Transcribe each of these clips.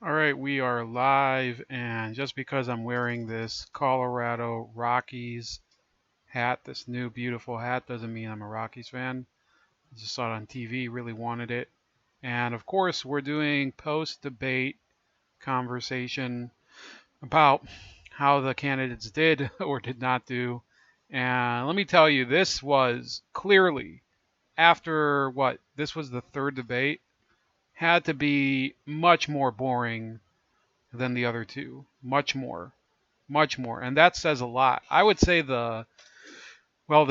All right, we are live, and just because I'm wearing this Colorado Rockies hat, this new beautiful hat, doesn't mean I'm a Rockies fan. I just saw it on TV, really wanted it. And of course, we're doing post-debate conversation about how the candidates did or did not do. And let me tell you, this was clearly after what? This was the third debate, had to be much more boring than the other two. Much more. Much more. And that says a lot. I would say the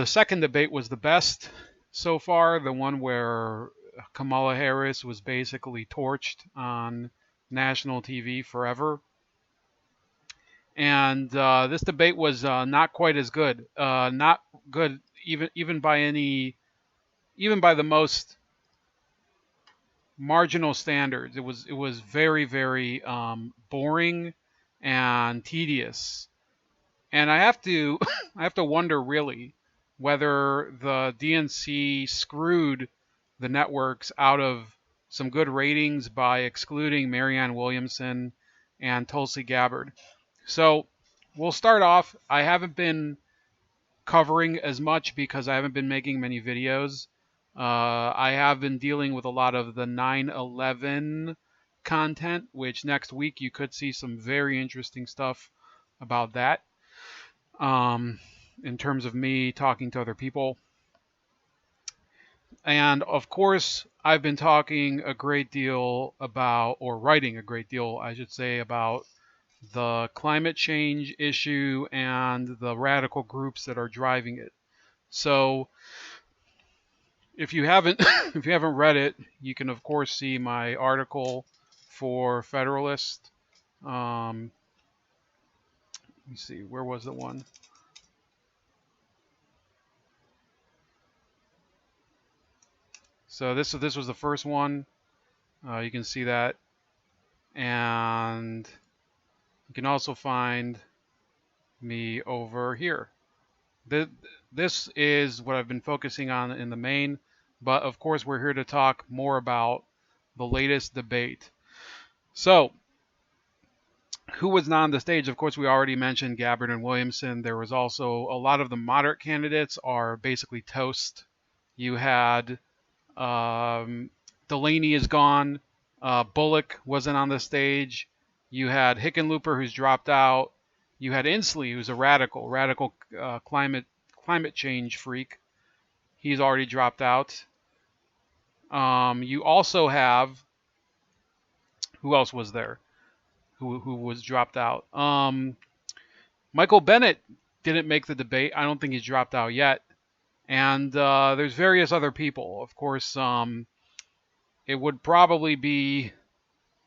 second debate was the best so far, the one where Kamala Harris was basically torched on national TV forever. And this debate was not quite as good. Not good even by even by the most marginal standards. It was very boring and tedious. And I have to I have to wonder really whether the DNC screwed the networks out of some good ratings by excluding Marianne Williamson and Tulsi Gabbard. So we'll start off. I haven't been covering as much because I haven't been making many videos. I have been dealing with a lot of the 9/11 content, which next week you could see some very interesting stuff about that um, in terms of me talking to other people. And of course, I've been talking a great deal about, or writing a great deal, I should say, about the climate change issue and the radical groups that are driving it. So if you haven't if you haven't read it, you can of course see my article for Federalist. Let me see, where was the one? So this was the first one. You can see that, and you can also find me over here. This is what I've been focusing on in the main, but of course we're here to talk more about the latest debate. So, who was not on the stage? Of course, we already mentioned Gabbard and Williamson. There was also a lot of the moderate candidates are basically toast. You had Delaney is gone. Bullock wasn't on the stage. You had Hickenlooper, who's dropped out. You had Inslee, who's a radical climate change freak. He's already dropped out. You also have, who else was there? Who was dropped out? Michael Bennett didn't make the debate. I don't think he's dropped out yet. And there's various other people. Of course, it would probably be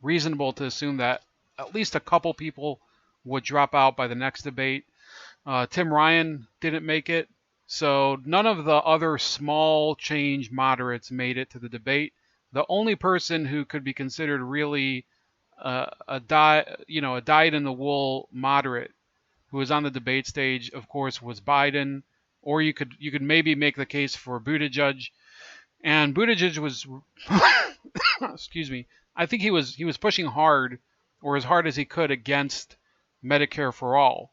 reasonable to assume that at least a couple people would drop out by the next debate. Tim Ryan didn't make it. So none of the other small change moderates made it to the debate. The only person who could be considered really a dyed in the wool moderate who was on the debate stage, of course, was Biden. Or you could maybe make the case for Buttigieg. And Buttigieg was, excuse me, I think he was pushing hard, or as hard as he could, against Medicare for all.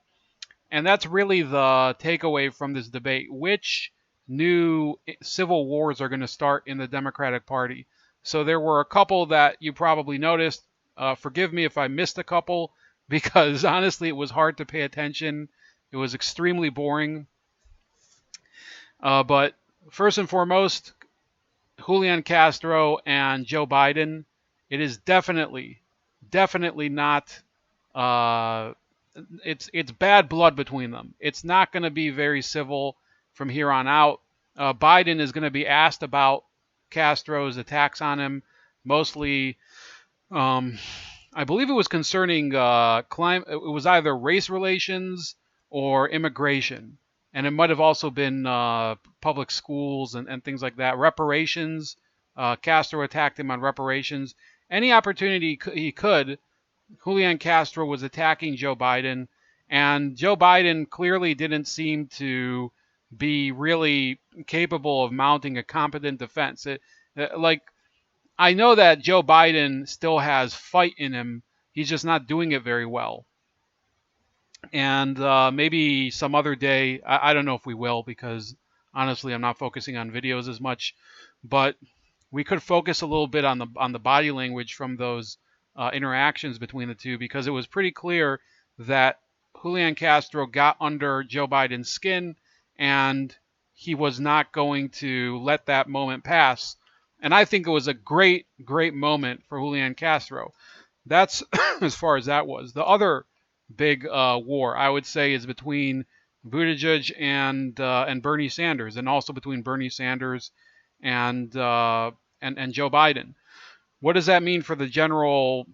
And that's really the takeaway from this debate. Which new civil wars are going to start in the Democratic Party? So there were a couple that you probably noticed. Forgive me if I missed a couple, because honestly, it was hard to pay attention. It was extremely boring. But first and foremost, Julian Castro and Joe Biden, it is definitely not. It's bad blood between them. It's not going to be very civil from here on out. Biden is going to be asked about Castro's attacks on him, mostly. I believe it was concerning climate. It was either race relations or immigration, and it might have also been public schools and things like that. Reparations. Castro attacked him on reparations. Any opportunity he could, Julian Castro was attacking Joe Biden, and Joe Biden clearly didn't seem to be really capable of mounting a competent defense. Like, I know that Joe Biden still has fight in him, He's just not doing it very well. And maybe some other day, I don't know if we will, because honestly, I'm not focusing on videos as much. But we could focus a little bit on the body language from those interactions between the two, because it was pretty clear that Julian Castro got under Joe Biden's skin, and he was not going to let that moment pass. And I think it was a great, great moment for Julian Castro. That's as far as that was. The other big war, I would say, is between Buttigieg and Bernie Sanders, and also between Bernie Sanders and and Joe Biden. What does that mean for the general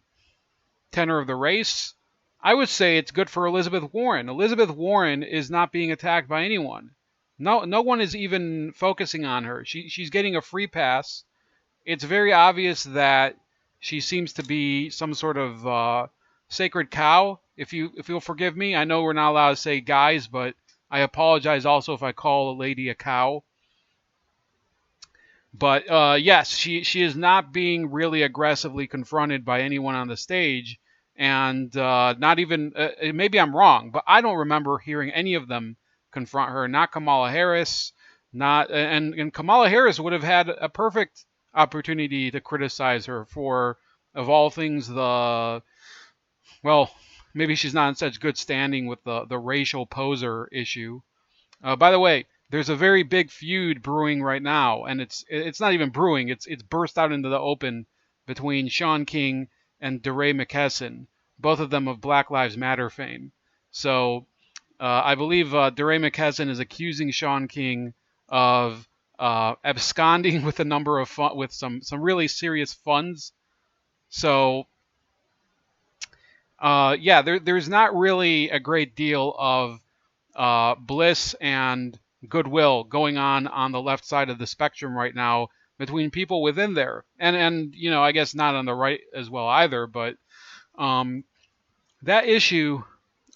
tenor of the race? I would say it's good for Elizabeth Warren. Elizabeth Warren is not being attacked by anyone. No one is even focusing on her. She's getting a free pass. It's very obvious that she seems to be some sort of sacred cow. If you'll forgive me, I know we're not allowed to say guys, but I apologize also if I call a lady a cow. But yes, she is not being really aggressively confronted by anyone on the stage, and not even maybe I'm wrong, but I don't remember hearing any of them confront her. Not Kamala Harris, not and Kamala Harris would have had a perfect opportunity to criticize her for, of all things, the, well, maybe she's not in such good standing with the racial poser issue. By the way, there's a very big feud brewing right now, and it's not even brewing. It's burst out into the open between Sean King and DeRay McKesson, both of them of Black Lives Matter fame. So I believe DeRay McKesson is accusing Sean King of absconding with a number of with some really serious funds. So yeah, there's not really a great deal of bliss and goodwill going on the left side of the spectrum right now between people within there, and I guess not on the right as well either. But that issue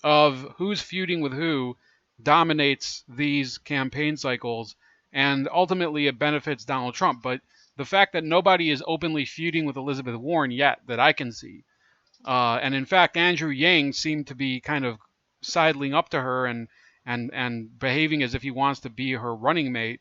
of who's feuding with who dominates these campaign cycles, and ultimately it benefits Donald Trump. But the fact that nobody is openly feuding with Elizabeth Warren yet, that I can see, and in fact, Andrew Yang seemed to be kind of sidling up to her and behaving as if he wants to be her running mate.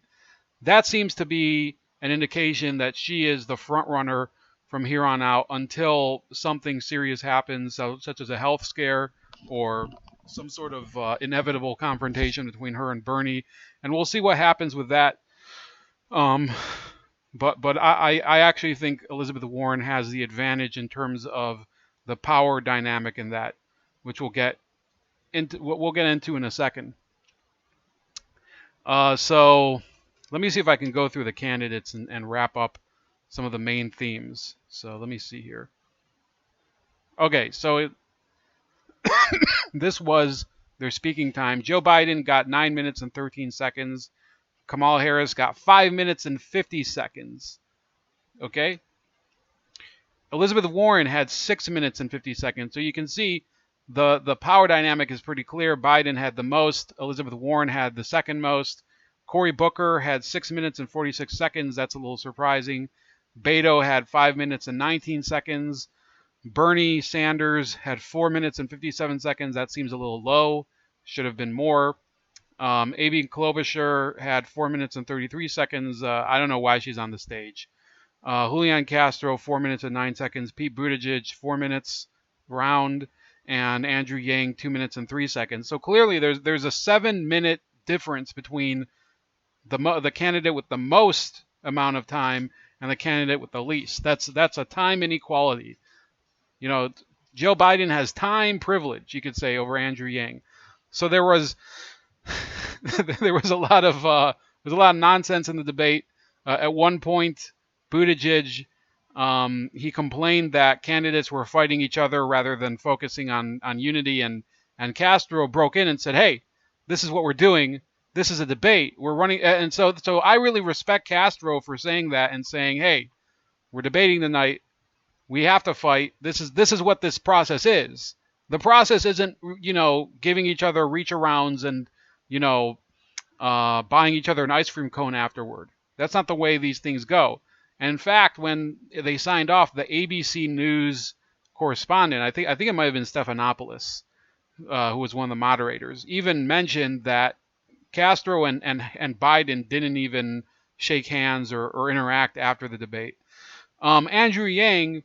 That seems to be an indication that she is the front runner from here on out until something serious happens, such as a health scare or some sort of inevitable confrontation between her and Bernie. And we'll see what happens with that. But I actually think Elizabeth Warren has the advantage in terms of the power dynamic in that, which we'll get into in a second. So let me see if I can go through the candidates and wrap up some of the main themes. So let me see here. Okay, so this was their speaking time. Joe Biden got 9 minutes and 13 seconds. Kamala Harris got 5 minutes and 50 seconds. Okay? Elizabeth Warren had 6 minutes and 50 seconds. So you can see the power dynamic is pretty clear. Biden had the most. Elizabeth Warren had the second most. Cory Booker had 6 minutes and 46 seconds. That's a little surprising. Beto had 5 minutes and 19 seconds. Bernie Sanders had 4 minutes and 57 seconds. That seems a little low. Should have been more. Amy Klobuchar had 4 minutes and 33 seconds. I don't know why she's on the stage. Julian Castro, 4 minutes and 9 seconds. Pete Buttigieg, 4 minutes round. And Andrew Yang, 2 minutes and 3 seconds. So clearly there's a 7-minute difference between the candidate with the most amount of time and the candidate with the least. That's a time inequality. Joe Biden has time privilege, you could say, over Andrew Yang. So there was a lot of nonsense in the debate. At one point, Buttigieg, he complained that candidates were fighting each other rather than focusing on unity, and Castro broke in and said, "Hey, this is what we're doing. This is a debate. We're running." And so I really respect Castro for saying that and saying, "Hey, we're debating tonight. We have to fight. This is what this process is. The process isn't, giving each other reach arounds and, buying each other an ice cream cone afterward. That's not the way these things go." And in fact, when they signed off, the ABC News correspondent, I think it might have been Stephanopoulos, who was one of the moderators, even mentioned that Castro and Biden didn't even shake hands or interact after the debate. Andrew Yang,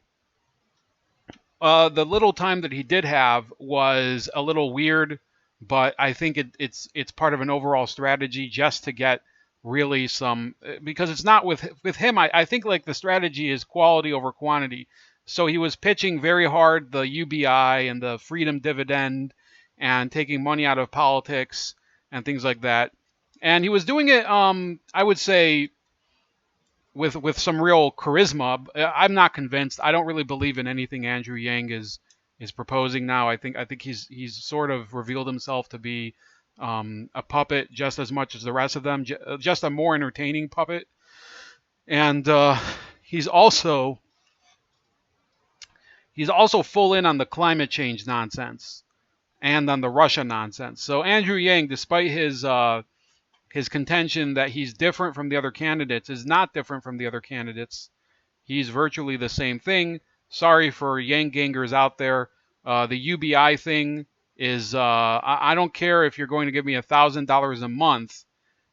the little time that he did have was a little weird, but I think it's part of an overall strategy just to get really some, because it's not with him. I think like the strategy is quality over quantity. So he was pitching very hard the UBI and the freedom dividend and taking money out of politics and things like that. And he was doing it, I would say, with some real charisma. I'm not convinced. I don't really believe in anything Andrew Yang is proposing now. I think he's sort of revealed himself to be a puppet just as much as the rest of them, just a more entertaining puppet. And he's also full in on the climate change nonsense and on the Russia nonsense. So Andrew Yang, despite his contention that he's different from the other candidates, is not different from the other candidates. He's virtually the same thing. Sorry for Yang gangers out there. The UBI thing is, I don't care if you're going to give me $1,000 a month.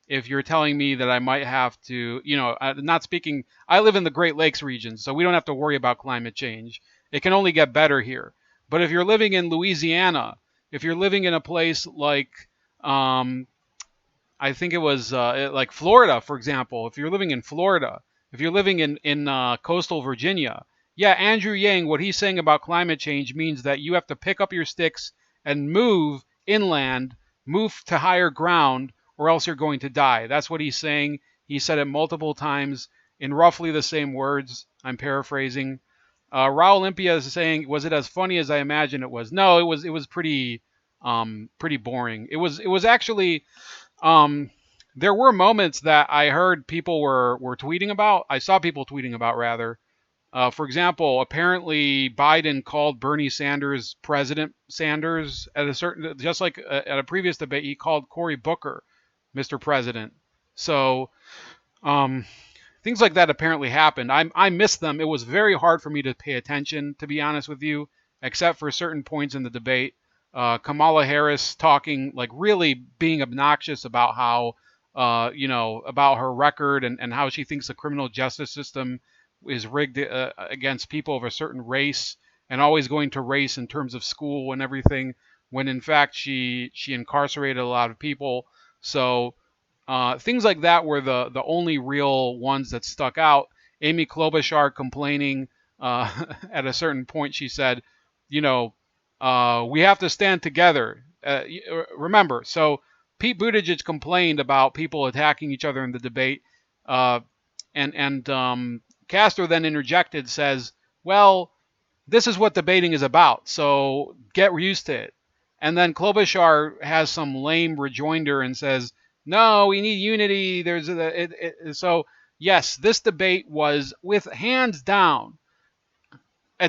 If you're telling me that I might have to, not speaking, I live in the Great Lakes region, so we don't have to worry about climate change. It can only get better here. But if you're living in Louisiana, if you're living in a place like, I think it was like Florida, for example. If you're living in Florida, if you're living in coastal Virginia, yeah, Andrew Yang, what he's saying about climate change means that you have to pick up your sticks and move inland, move to higher ground, or else you're going to die. That's what he's saying. He said it multiple times in roughly the same words. I'm paraphrasing. Raul Olympia is saying, "Was it as funny as I imagined it was?" No, it was pretty boring. It was actually. There were moments that I heard people were tweeting about. I saw people tweeting about, rather. For example, apparently Biden called Bernie Sanders President Sanders at a certain, just like at a previous debate, he called Cory Booker Mr. President. So um, things like that apparently happened. I missed them. It was very hard for me to pay attention, to be honest with you, except for certain points in the debate. Kamala Harris talking, like, really being obnoxious about how, about her record and how she thinks the criminal justice system is rigged against people of a certain race, and always going to race in terms of school and everything, when in fact she incarcerated a lot of people. So things like that were the only real ones that stuck out. Amy Klobuchar complaining at a certain point. She said, we have to stand together. Remember, so Pete Buttigieg complained about people attacking each other in the debate, and Castro then interjected, says, well, this is what debating is about, so get used to it. And then Klobuchar has some lame rejoinder and says, no, we need unity. So yes, this debate was, with hands down, a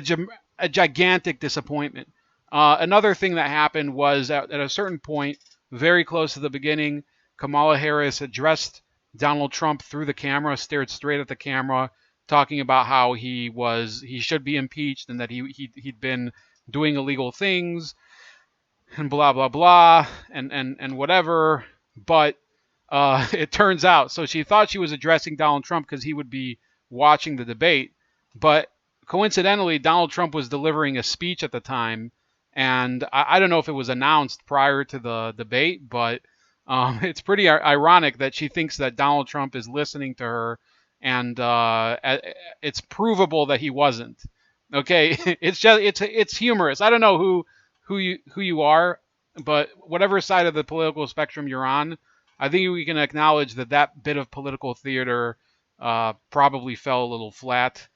gigantic disappointment. Another thing that happened was at a certain point, very close to the beginning, Kamala Harris addressed Donald Trump through the camera, stared straight at the camera, talking about how he should be impeached and that he'd been doing illegal things and blah blah blah and whatever. But it turns out, so she thought she was addressing Donald Trump because he would be watching the debate, but coincidentally, Donald Trump was delivering a speech at the time, and I don't know if it was announced prior to the debate, but it's pretty ironic that she thinks that Donald Trump is listening to her, and it's provable that he wasn't. Okay, it's humorous. I don't know who you are, but whatever side of the political spectrum you're on, I think we can acknowledge that bit of political theater probably fell a little flat.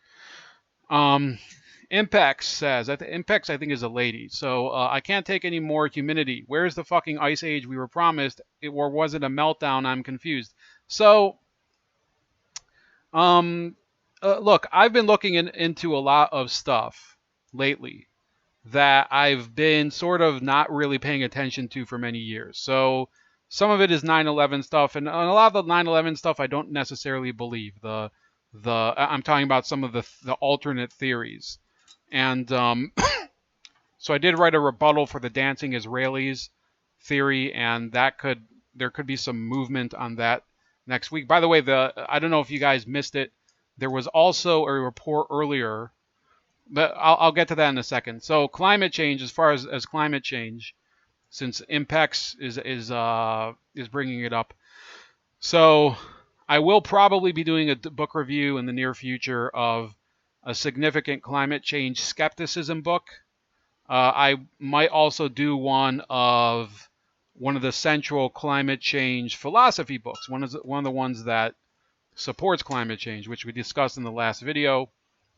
Impex says, Impex I think is a lady. So I can't take any more humidity. Where's the fucking ice age we were promised? Or was it a meltdown? I'm confused. So, look, I've been looking into a lot of stuff lately that I've been sort of not really paying attention to for many years. So some of it is 9/11 stuff, and a lot of the 9/11 stuff I don't necessarily believe. I'm talking about some of the alternate theories. And so I did write a rebuttal for the dancing Israelis theory, and there could be some movement on that next week. By the way, I don't know if you guys missed it. There was also a report earlier, but I'll get to that in a second. So climate change, as far as climate change, since Impex is bringing it up. So I will probably be doing a book review in the near future of a significant climate change skepticism book. I might also do one of the central climate change philosophy books. One of the ones that supports climate change, which we discussed in the last video,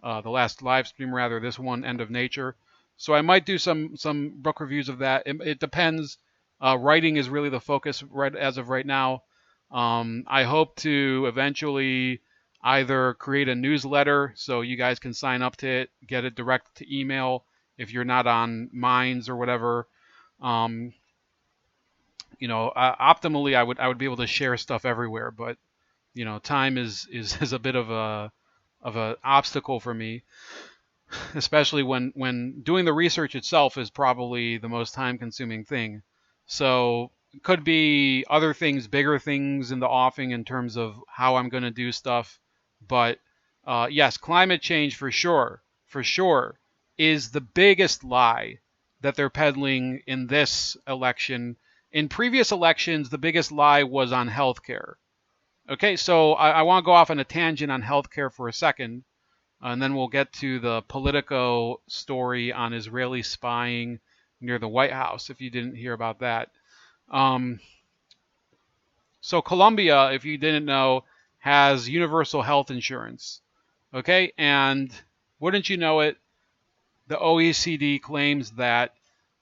the last live stream rather. This one, End of Nature. So I might do some book reviews of that. It depends. Writing is really the focus right as of right now. I hope to eventually either create a newsletter so you guys can sign up to it, get it direct to email if you're not on Minds or whatever. Optimally, I would be able to share stuff everywhere, but time is a bit of a obstacle for me, especially when doing the research itself is probably the most time consuming thing. So it could be other things, bigger things in the offing in terms of how I'm going to do stuff. But yes, climate change for sure is the biggest lie that they're peddling in this election. In previous elections, the biggest lie was on healthcare. Okay, so I want to go off on a tangent on healthcare for a second, and then we'll get to the Politico story on Israeli spying near the White House, if you didn't hear about that. So Colombia, if you didn't know, has universal health insurance. Okay, and wouldn't you know it, the OECD claims that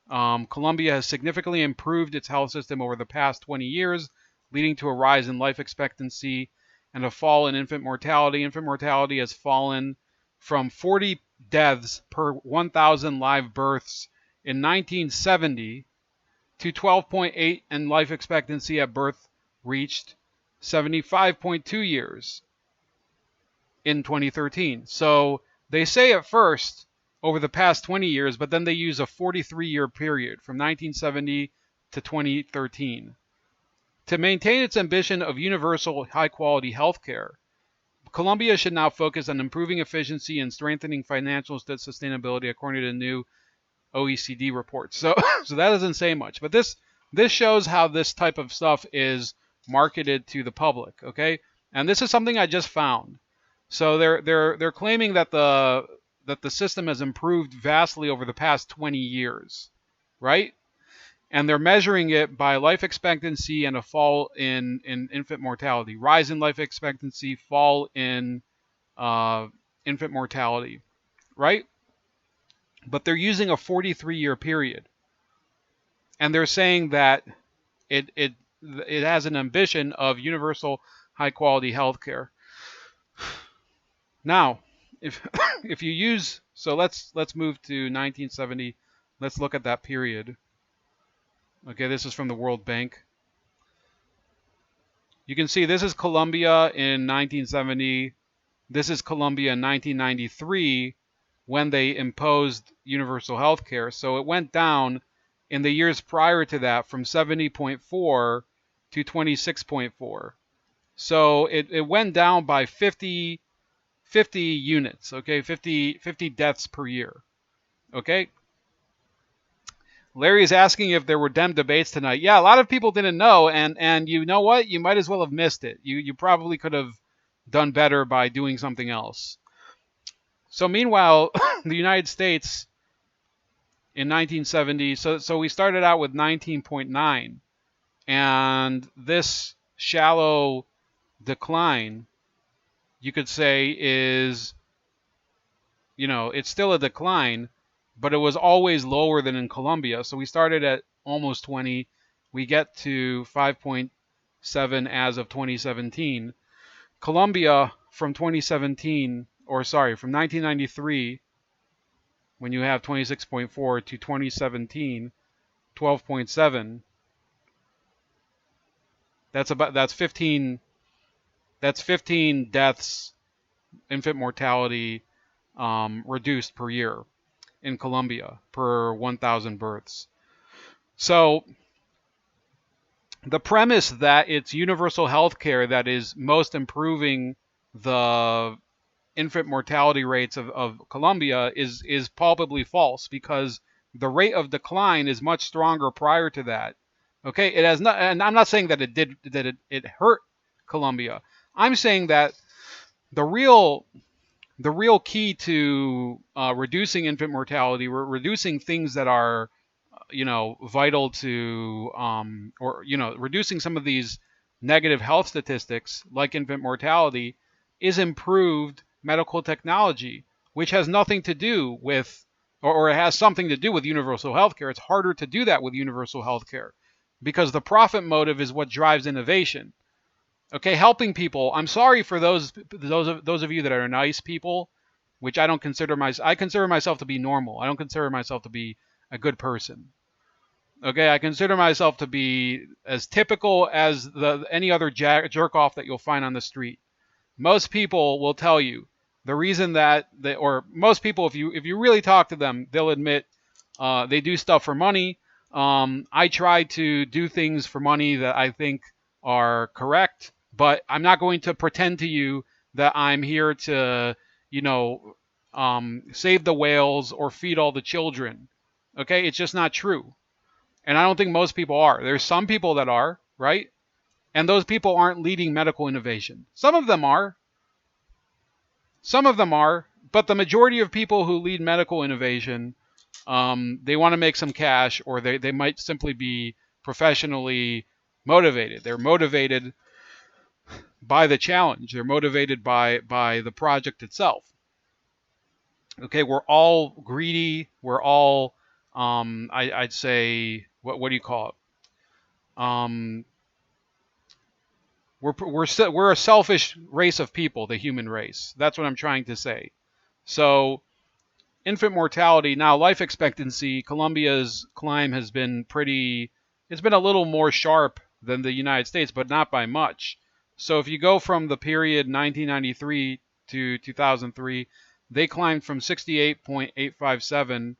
Colombia has significantly improved its health system over the past 20 years, leading to a rise in life expectancy and a fall in infant mortality. Infant mortality has fallen from 40 deaths per 1,000 live births in 1970 to 12.8, and life expectancy at birth reached 75.2 years in 2013. So they say at first over the past 20 years, but then they use a 43-year period from 1970 to 2013. To maintain its ambition of universal high-quality healthcare, Colombia should now focus on improving efficiency and strengthening financial sustainability, according to the new OECD report. So that doesn't say much, but this shows how this type of stuff is marketed to the public. Okay, and this is something I just found. So they're claiming that the system has improved vastly over the past 20 years, right? And they're measuring it by life expectancy and a fall in infant mortality, rise in life expectancy, fall in infant mortality, right? But they're using a 43-year period, and they're saying that it has an ambition of universal high quality healthcare. Now, if you use, so let's move to 1970. Let's look at that period. Okay, this is from the World Bank. You can see this is Colombia in 1970. This is Colombia in 1993 when they imposed universal health care. So it went down in the years prior to that from 70.4 to 26.4. So it went down by 50 units, okay? 50 deaths per year, okay? Larry is asking if there were Dem debates tonight. Yeah, a lot of people didn't know, and you know what? You might as well have missed it. You probably could have done better by doing something else. So meanwhile, the United States in 1970, so we started out with 19.9, and this shallow decline, you could say, is, it's still a decline, but it was always lower than in Colombia. So we started at almost 20. We get to 5.7 as of 2017. Colombia from 2017, or sorry, from 1993, when you have 26.4 to 2017, 12.7. That's 15 deaths, infant mortality reduced per year in Colombia per 1,000 births. So the premise that it's universal health care that is most improving the infant mortality rates of Colombia is palpably false, because the rate of decline is much stronger prior to that. Okay, it has not, and I'm not saying that it hurt Colombia. I'm saying that the real the real key to reducing infant mortality, reducing things that are vital to or reducing some of these negative health statistics like infant mortality, is improved medical technology, which has nothing to do with, or it has something to do with universal health care. It's harder to do that with universal health care because the profit motive is what drives innovation. Okay, helping people. I'm sorry for those of you that are nice people, which I don't consider I consider myself to be normal. I don't consider myself to be a good person. Okay, I consider myself to be as typical as any other jerk off that you'll find on the street. Most people will tell you the reason that or most people, if you really talk to them, they'll admit they do stuff for money. I try to do things for money that I think are correct, but I'm not going to pretend to you that I'm here to, save the whales or feed all the children. Okay, it's just not true. And I don't think most people are. There's some people that are, right? And those people aren't leading medical innovation. Some of them are. Some of them are. But the majority of people who lead medical innovation, they want to make some cash, or they might simply be professionally motivated. They're motivated by the challenge. They're motivated by the project itself. Okay, we're all greedy. We're all, I'd say, what do you call it? We're a selfish race of people, the human race. That's what I'm trying to say. So infant mortality, now life expectancy, Colombia's climb has been pretty, it's been a little more sharp than the United States, but not by much. So if you go from the period 1993 to 2003, they climbed from 68.857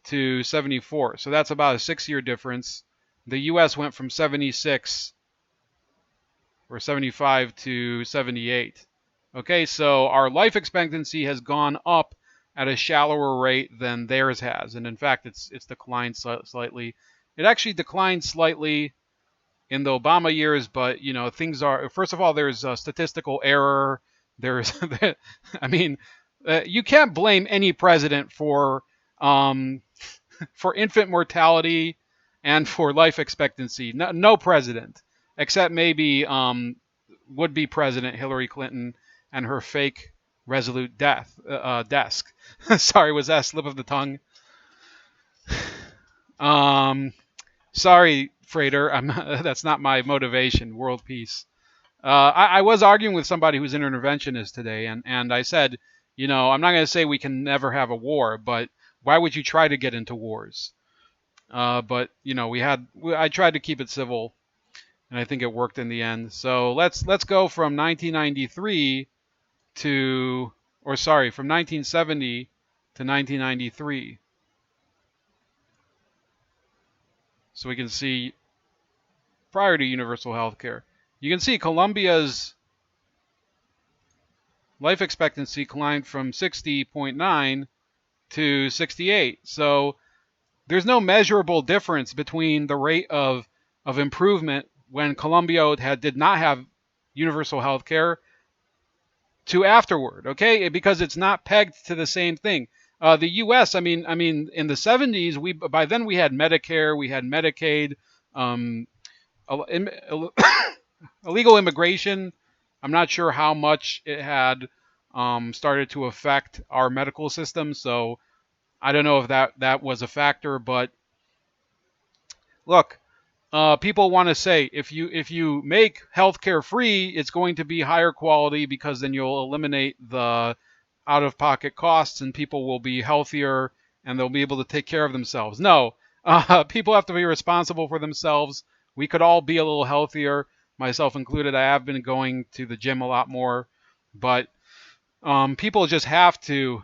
to 74. So that's about a 6-year difference. The US went from 76 or 75 to 78. Okay, so our life expectancy has gone up at a shallower rate than theirs has, and in fact, it's declined slightly. It actually declined slightly in the Obama years, but things are. First of all, there's a statistical error. There's, I mean, you can't blame any president um, for infant mortality and for life expectancy. No president, except maybe would-be President Hillary Clinton and her fake Resolute desk. Sorry, was that a slip of the tongue? Sorry, Frater. That's not my motivation. World peace. I was arguing with somebody who's an interventionist today, and I said, I'm not going to say we can never have a war, but why would you try to get into wars? But I tried to keep it civil, and I think it worked in the end. So let's go from 1993 from 1970 to 1993, so we can see prior to universal health care. You can see Colombia's life expectancy climbed from 60.9 to 68. So there's no measurable difference between the rate of improvement when Colombia did not have universal health care to afterward, okay? Because it's not pegged to the same thing. The U.S., I mean, in the 70s, by then we had Medicare, we had Medicaid, illegal immigration. I'm not sure how much it had started to affect our medical system, so I don't know if that was a factor. But look, people want to say if you make healthcare free, it's going to be higher quality because then you'll eliminate the out-of-pocket costs and people will be healthier and they'll be able to take care of themselves. No, people have to be responsible for themselves. We could all be a little healthier, myself included. I have been going to the gym a lot more, but People just have to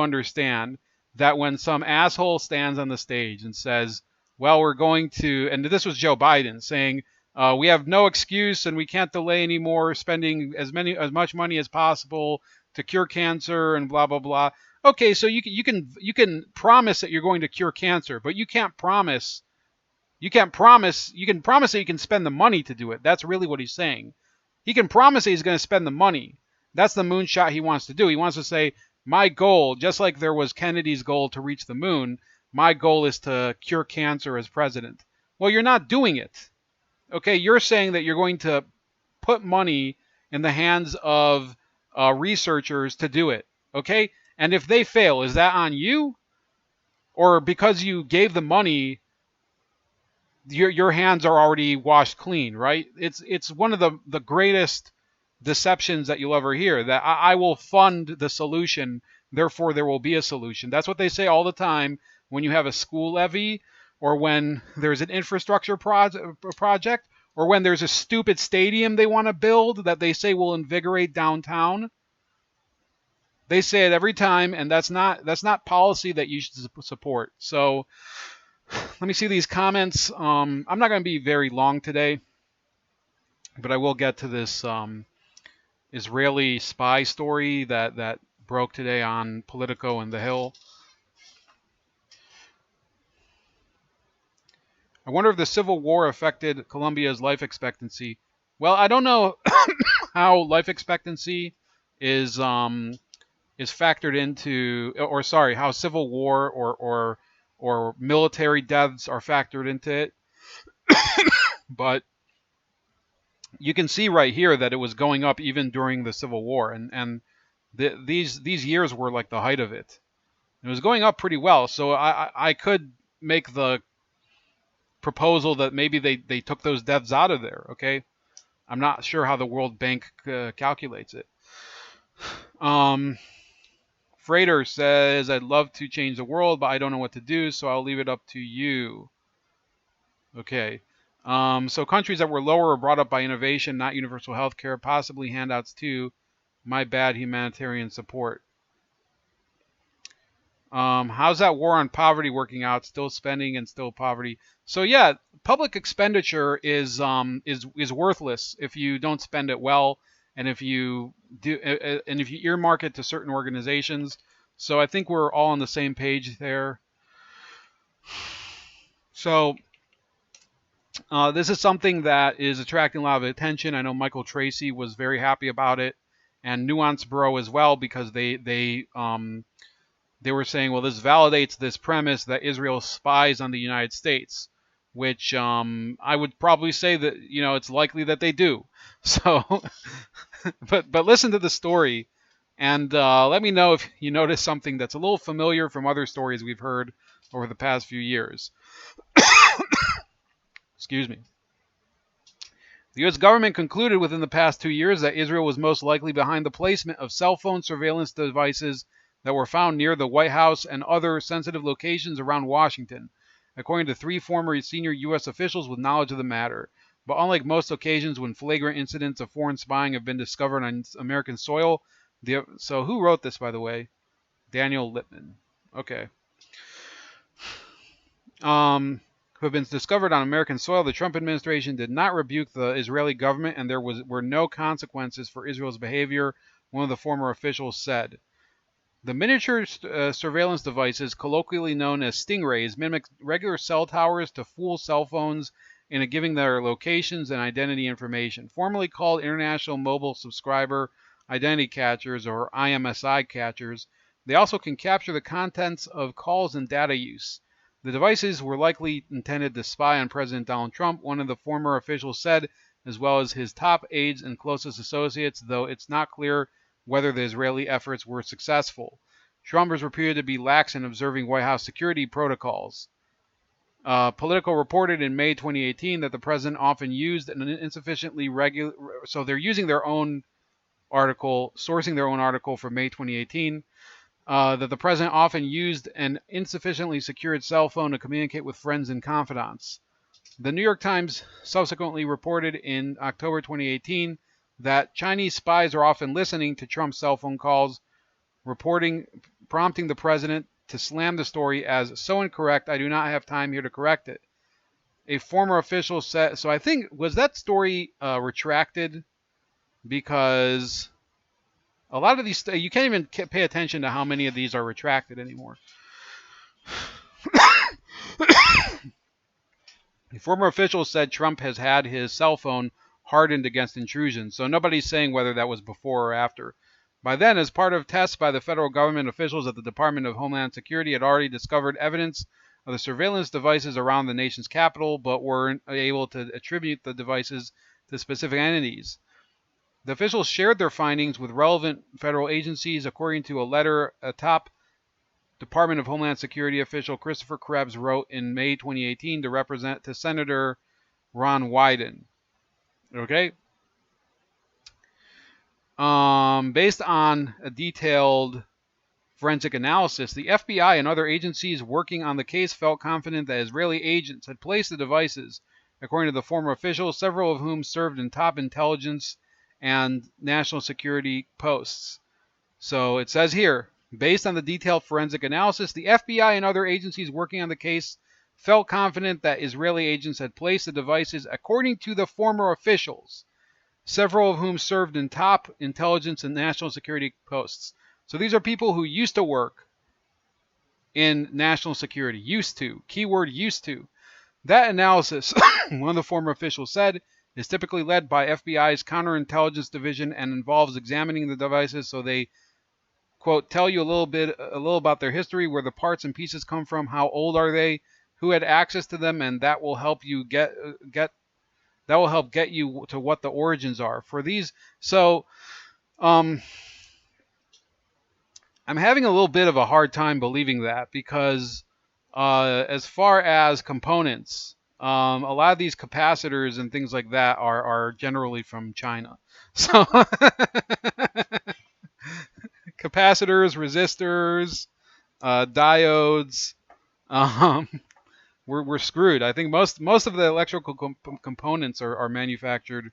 understand that when some asshole stands on the stage and says, "Well, we're going to," and this was Joe Biden saying, "We have no excuse and we can't delay anymore spending as much money as possible to cure cancer and blah blah blah." Okay, so you can promise that you're going to cure cancer, but you can promise that you can spend the money to do it. That's really what he's saying. He can promise that he's going to spend the money. That's the moonshot he wants to do. He wants to say, my goal, just like there was Kennedy's goal to reach the moon, my goal is to cure cancer as president. Well, you're not doing it. Okay, you're saying that you're going to put money in the hands of researchers to do it. Okay, and if they fail, is that on you? Or because you gave the money, your hands are already washed clean, right? It's one of the greatest deceptions that you'll ever hear, that I will fund the solution, therefore there will be a solution. That's what they say all the time when you have a school levy, or when there's an infrastructure project, or when there's a stupid stadium they want to build that they say will invigorate downtown. They say it every time, and that's not policy that you should support. So let me see these comments. I'm not going to be very long today, but I will get to this Israeli spy story that broke today on Politico and The Hill. I wonder if the Civil War affected Colombia's life expectancy. Well, I don't know how life expectancy is factored into, or sorry, how Civil War or military deaths are factored into it, but you can see right here that it was going up even during the Civil War, and these years were like the height of it. It was going up pretty well, so I could make the proposal that maybe they took those deaths out of there. Okay, I'm not sure how the World Bank calculates it. Freighter says, I'd love to change the world, but I don't know what to do, so I'll leave it up to you. Okay. So countries that were lower were brought up by innovation, not universal health care, possibly handouts too. My bad, humanitarian support. How's that war on poverty working out? Still spending and still poverty. So yeah, public expenditure is worthless if you don't spend it well, and if you earmark it to certain organizations. So I think we're all on the same page there. So this is something that is attracting a lot of attention. I know Michael Tracy was very happy about it, and Nuance Bro as well, because they were saying, well, this validates this premise that Israel spies on the United States, which I would probably say that it's likely that they do. So, but listen to the story, and let me know if you notice something that's a little familiar from other stories we've heard over the past few years. Excuse me. The U.S. government concluded within the past 2 years that Israel was most likely behind the placement of cell phone surveillance devices that were found near the White House and other sensitive locations around Washington, according to 3 former senior U.S. officials with knowledge of the matter. But unlike most occasions when flagrant incidents of foreign spying have been discovered on American soil, so who wrote this, by the way? Daniel Lippman. Okay. Who have been discovered on American soil, the Trump administration did not rebuke the Israeli government, and there were no consequences for Israel's behavior, one of the former officials said. The miniature surveillance devices, colloquially known as stingrays, mimic regular cell towers to fool cell phones into giving their locations and identity information. Formerly called International Mobile Subscriber Identity Catchers, or IMSI catchers, they also can capture the contents of calls and data use. The devices were likely intended to spy on President Donald Trump, one of the former officials said, as well as his top aides and closest associates, though it's not clear whether the Israeli efforts were successful. Trump is reputed to be lax in observing White House security protocols. Politico reported in May 2018 that the president often used an insufficiently regular... So they're using their own article, sourcing their own article from May 2018, that the president often used an insufficiently secured cell phone to communicate with friends and confidants. The New York Times subsequently reported in October 2018 that Chinese spies are often listening to Trump's cell phone calls, prompting the president to slam the story as so incorrect, I do not have time here to correct it. A former official said, so I think, was that story retracted? Because a lot of these, you can't even pay attention to how many of these are retracted anymore. A former official said Trump has had his cell phone hardened against intrusion, so nobody's saying whether that was before or after. By then, as part of tests by the federal government, officials at the Department of Homeland Security had already discovered evidence of the surveillance devices around the nation's capital, but weren't able to attribute the devices to specific entities. The officials shared their findings with relevant federal agencies, according to a letter a top Department of Homeland Security official Christopher Krebs wrote in May 2018 to Senator Ron Wyden. Okay. Based on a detailed forensic analysis, the FBI and other agencies working on the case felt confident that Israeli agents had placed the devices, according to the former officials, several of whom served in top intelligence and national security posts. So it says here, based on the detailed forensic analysis, the FBI and other agencies working on the case felt confident that Israeli agents had placed the devices, according to the former officials, several of whom served in top intelligence and national security posts. So these are people who used to work in national security. Used to. Keyword used to. That analysis, one of the former officials said, is typically led by FBI's counterintelligence division and involves examining the devices so they, quote, tell you a little about their history, where the parts and pieces come from, how old are they, who had access to them, and that will help you get you to what the origins are for these. So, I'm having a little bit of a hard time believing that, because as far as components, a lot of these capacitors and things like that are generally from China. So capacitors, resistors, diodes, um, we're screwed. I think most of the electrical components are manufactured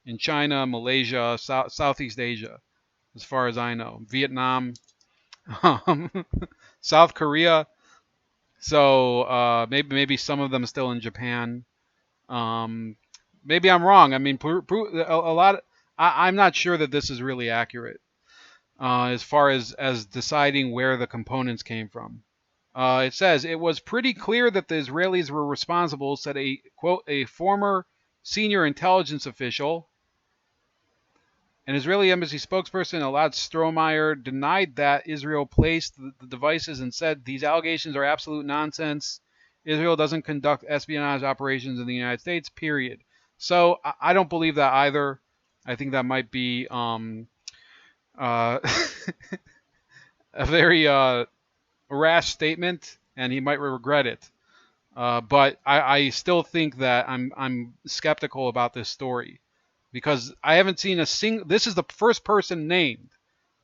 in China, Malaysia, Southeast Asia, as far as I know, Vietnam, South Korea. So maybe some of them still in Japan. Maybe I'm wrong. I mean, a lot. I'm not sure that this is really accurate as far as deciding where the components came from. It says it was pretty clear that the Israelis were responsible, said a quote a former senior intelligence official. An Israeli embassy spokesperson, Elad Strohmeyer, denied that Israel placed the devices and said these allegations are absolute nonsense. Israel doesn't conduct espionage operations in the United States, period. So I don't believe that either. I think that might be a very rash statement, and he might regret it. But I still think that I'm skeptical about this story, because I haven't seen a single. This is the first person named,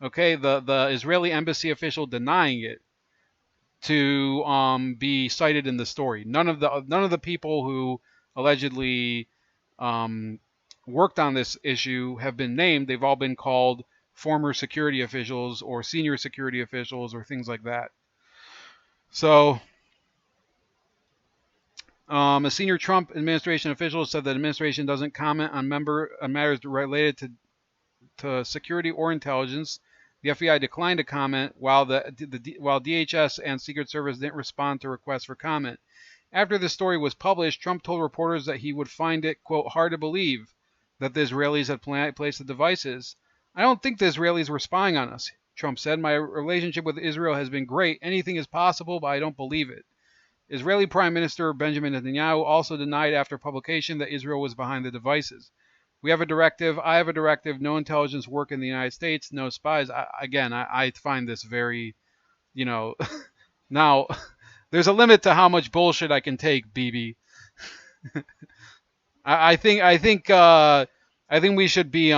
okay, the Israeli embassy official denying it, to be cited in the story. None of the people who allegedly worked on this issue have been named. They've all been called former security officials or senior security officials or things like that. So a senior Trump administration official said the administration doesn't comment on matters related to security or intelligence. The FBI declined to comment, while DHS and Secret Service didn't respond to requests for comment. After the story was published, Trump told reporters that he would find it, quote, hard to believe that the Israelis had placed the devices. I don't think the Israelis were spying on us, Trump said. My relationship with Israel has been great. Anything is possible, but I don't believe it. Israeli Prime Minister Benjamin Netanyahu also denied after publication that Israel was behind the devices. We have a directive. I have a directive. No intelligence work in the United States. No spies. I find this very, now there's a limit to how much bullshit I can take, BB. I think we should be,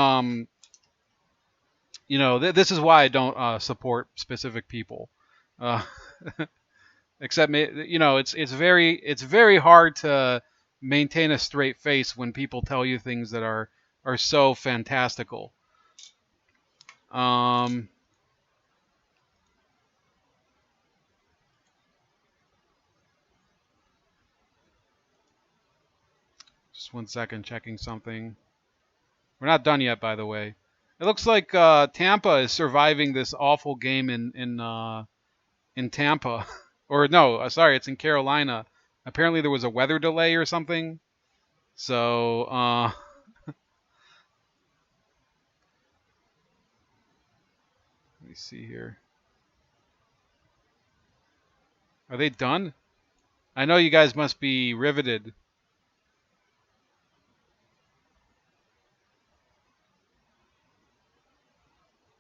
this is why I don't support specific people. Except, it's very hard to maintain a straight face when people tell you things that are are so fantastical. Um, just 1 second, checking something. We're not done yet, by the way. It looks like Tampa is surviving this awful game in Tampa, or no, sorry, it's in Carolina. Apparently there was a weather delay or something. So let me see here. Are they done? I know you guys must be riveted.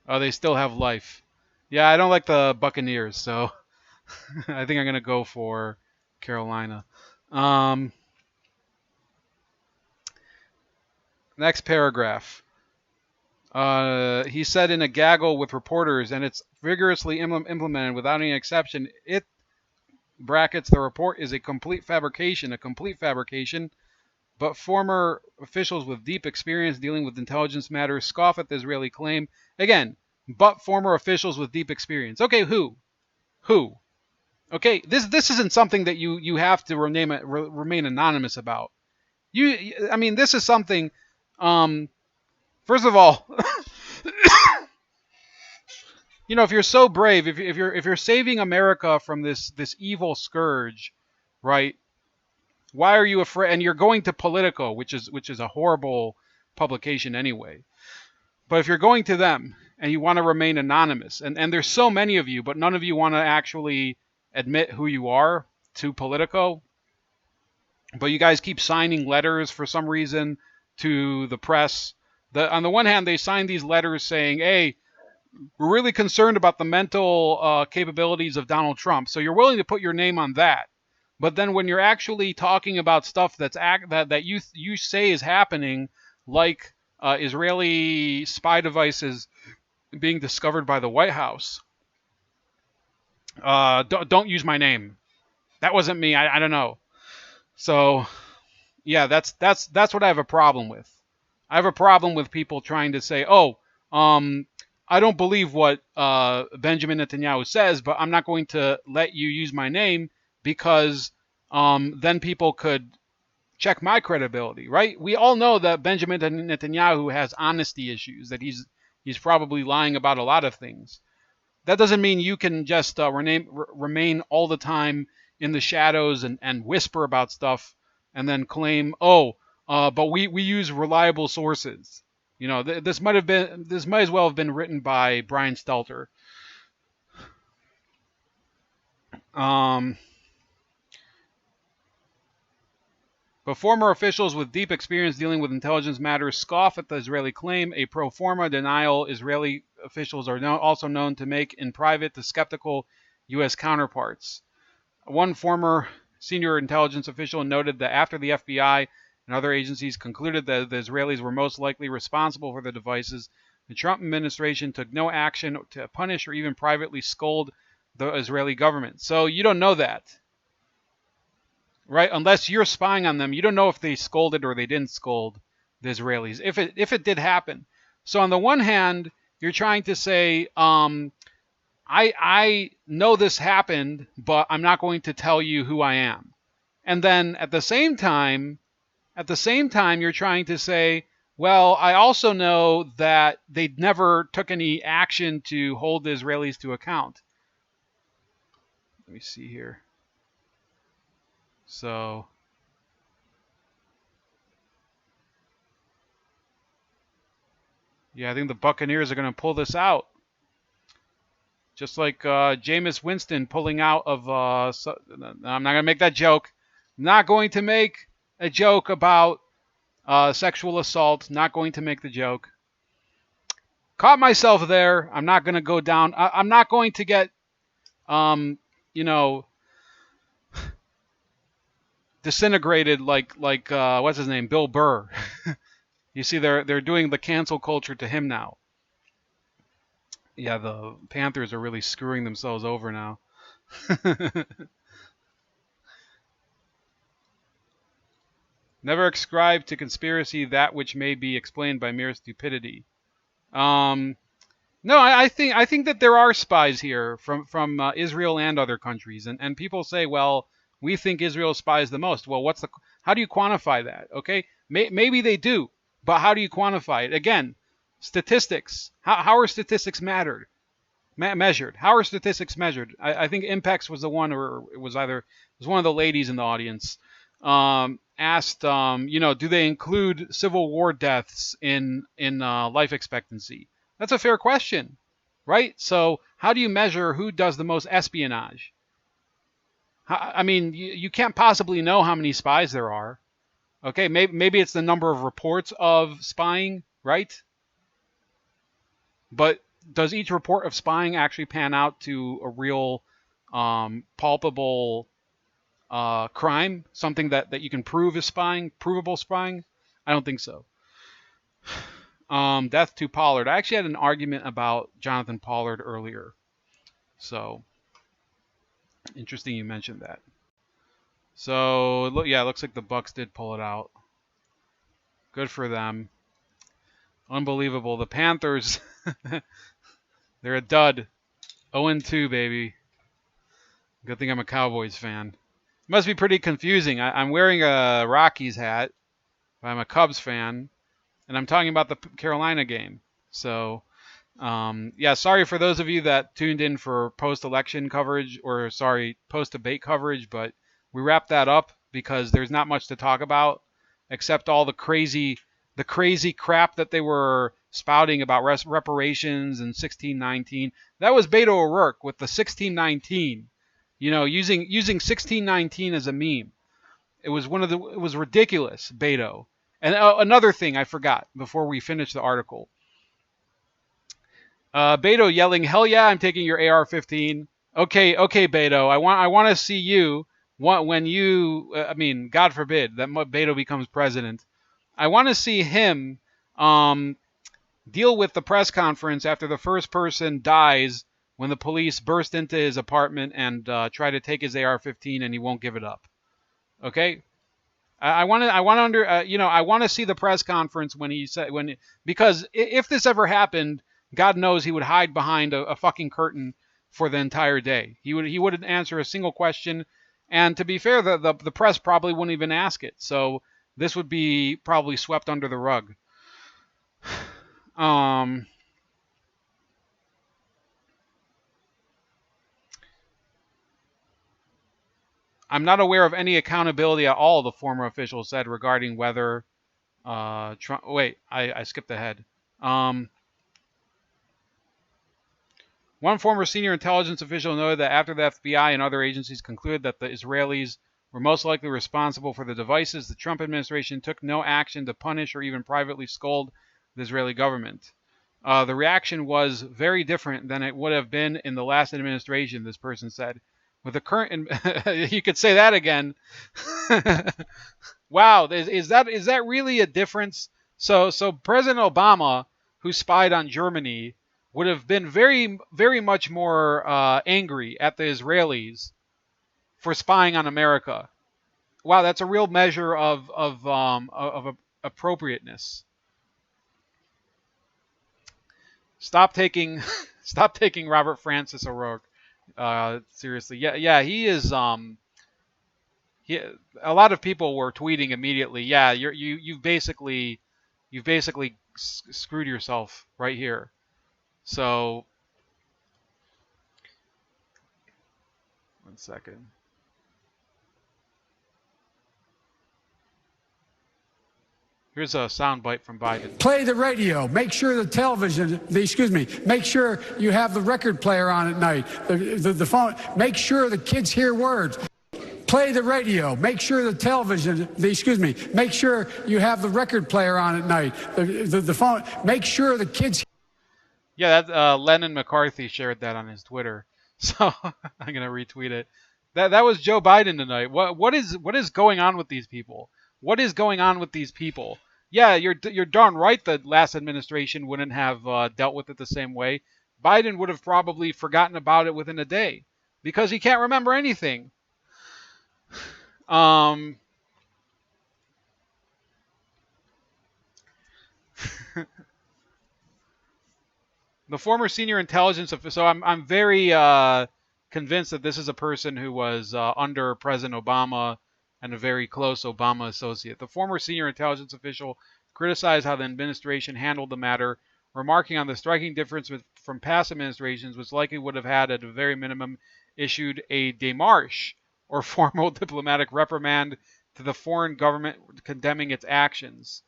Oh, they still have life. Yeah, I don't like the Buccaneers, so I think I'm gonna go for Carolina. Um, Next paragraph. He said in a gaggle with reporters, and it's vigorously implemented without any exception. It brackets the report is a complete fabrication. But former officials with deep experience dealing with intelligence matters scoff at the Israeli claim. Again, but former officials with deep experience. Okay, who? Who? Okay, this isn't something that you have to remain anonymous about. I mean, this is something. Um, First of all, if you're so brave, if you're saving America from this evil scourge, right? Why are you afraid? And you're going to Politico, which is a horrible publication anyway. But if you're going to them and you want to remain anonymous, and there's so many of you, but none of you want to actually admit who you are to Politico, but you guys keep signing letters for some reason to the press. On the one hand, they sign these letters saying, "Hey, we're really concerned about the mental capabilities of Donald Trump," so you're willing to put your name on that. But then when you're actually talking about stuff that you say is happening, like Israeli spy devices being discovered by the White House, don't use my name. That wasn't me. I don't know. So yeah, that's what I have a problem with. I have a problem with people trying to say, "Oh, I don't believe what Benjamin Netanyahu says, but I'm not going to let you use my name because then people could check my credibility." Right? We all know that Benjamin Netanyahu has honesty issues. That he's probably lying about a lot of things. That doesn't mean you can just remain all the time in the shadows and whisper about stuff and then claim, "Oh, but we use reliable sources." This might as well have been written by Brian Stelter. Um, but former officials with deep experience dealing with intelligence matters scoff at the Israeli claim, a pro forma denial Israeli officials are also known to make in private to skeptical U.S. counterparts. One former senior intelligence official noted that after the FBI and other agencies concluded that the Israelis were most likely responsible for the devices, the Trump administration took no action to punish or even privately scold the Israeli government. So you don't know that, right? Unless you're spying on them, you don't know if they scolded or they didn't scold the Israelis. If it did happen. So on the one hand, you're trying to say, I know this happened, but I'm not going to tell you who I am. And then at the same time, you're trying to say, well, I also know that they never took any action to hold the Israelis to account. Let me see here. So, yeah, I think the Buccaneers are going to pull this out. Just like Jameis Winston pulling out of. I'm not going to make that joke. I'm not going to make a joke about sexual assault. Not going to make the joke. Caught myself there. I'm not going to go down. I'm not going to get, um, you know, disintegrated like what's his name, Bill Burr. You see, they're doing the cancel culture to him now. Yeah, the Panthers are really screwing themselves over now. Never ascribe to conspiracy that which may be explained by mere stupidity. No, I think that there are spies here from Israel and other countries, and people say, well, we think Israel spies the most. Well, how do you quantify that? Okay, maybe they do, but how do you quantify it? Again, statistics. How are statistics measured? How are statistics measured? I think Impex was the one, or it was one of the ladies in the audience asked, do they include Civil War deaths in life expectancy? That's a fair question, right? So how do you measure who does the most espionage? I mean, you can't possibly know how many spies there are. Okay, maybe it's the number of reports of spying, right? But does each report of spying actually pan out to a real, palpable crime? Something that you can prove is spying, provable spying? I don't think so. Death to Pollard. I actually had an argument about Jonathan Pollard earlier. So, interesting you mentioned that. So, yeah, it looks like the Bucks did pull it out. Good for them. Unbelievable. The Panthers, they're a dud. 0-2, baby. Good thing I'm a Cowboys fan. It must be pretty confusing. I'm wearing a Rockies hat, but I'm a Cubs fan, and I'm talking about the Carolina game. So, yeah, sorry for those of you that tuned in for post-election coverage, or sorry, post-debate coverage, but we wrapped that up because there's not much to talk about except all the crazy crap that they were spouting about reparations and 1619. That was Beto O'Rourke with the 1619. Using 1619 as a meme. It was ridiculous, Beto. And another thing I forgot before we finish the article. Beto yelling, "Hell yeah, I'm taking your AR-15." Okay, Beto. I want to see you when you. God forbid that Beto becomes president. I want to see him deal with the press conference after the first person dies when the police burst into his apartment and try to take his AR-15 and he won't give it up. Okay. I want to see the press conference because if this ever happened, God knows he would hide behind a fucking curtain for the entire day. He wouldn't answer a single question, and to be fair, the press probably wouldn't even ask it. So this would be probably swept under the rug. I'm not aware of any accountability at all, the former official said, regarding whether Trump. Wait, I skipped ahead. One former senior intelligence official noted that after the FBI and other agencies concluded that the Israelis were most likely responsible for the devices, the Trump administration took no action to punish or even privately scold the Israeli government. The reaction was very different than it would have been in the last administration, this person said. With the current, you could say that again. Wow, is that really a difference? So President Obama, who spied on Germany, would have been very, very much more angry at the Israelis for spying on America. Wow, that's a real measure of appropriateness. Stop taking Robert Francis O'Rourke seriously. Yeah, he is. A lot of people were tweeting immediately. Yeah, you've basically screwed yourself right here. So, one second. Here's a soundbite from Biden. Play the radio. Make sure the television, make sure you have the record player on at night. The phone, make sure the kids hear words. Play the radio. Make sure the television, make sure you have the record player on at night. The phone, make sure the kids. Yeah, that Lennon McCarthy shared that on his Twitter. So I'm gonna retweet it. That was Joe Biden tonight. What is going on with these people? What is going on with these people? Yeah, you're darn right the last administration wouldn't have dealt with it the same way. Biden would have probably forgotten about it within a day because he can't remember anything. The former senior intelligence official. So I'm very convinced that this is a person who was under President Obama and a very close Obama associate. The former senior intelligence official criticized how the administration handled the matter, remarking on the striking difference from past administrations, which likely would have had, at a very minimum, issued a démarche or formal diplomatic reprimand to the foreign government condemning its actions.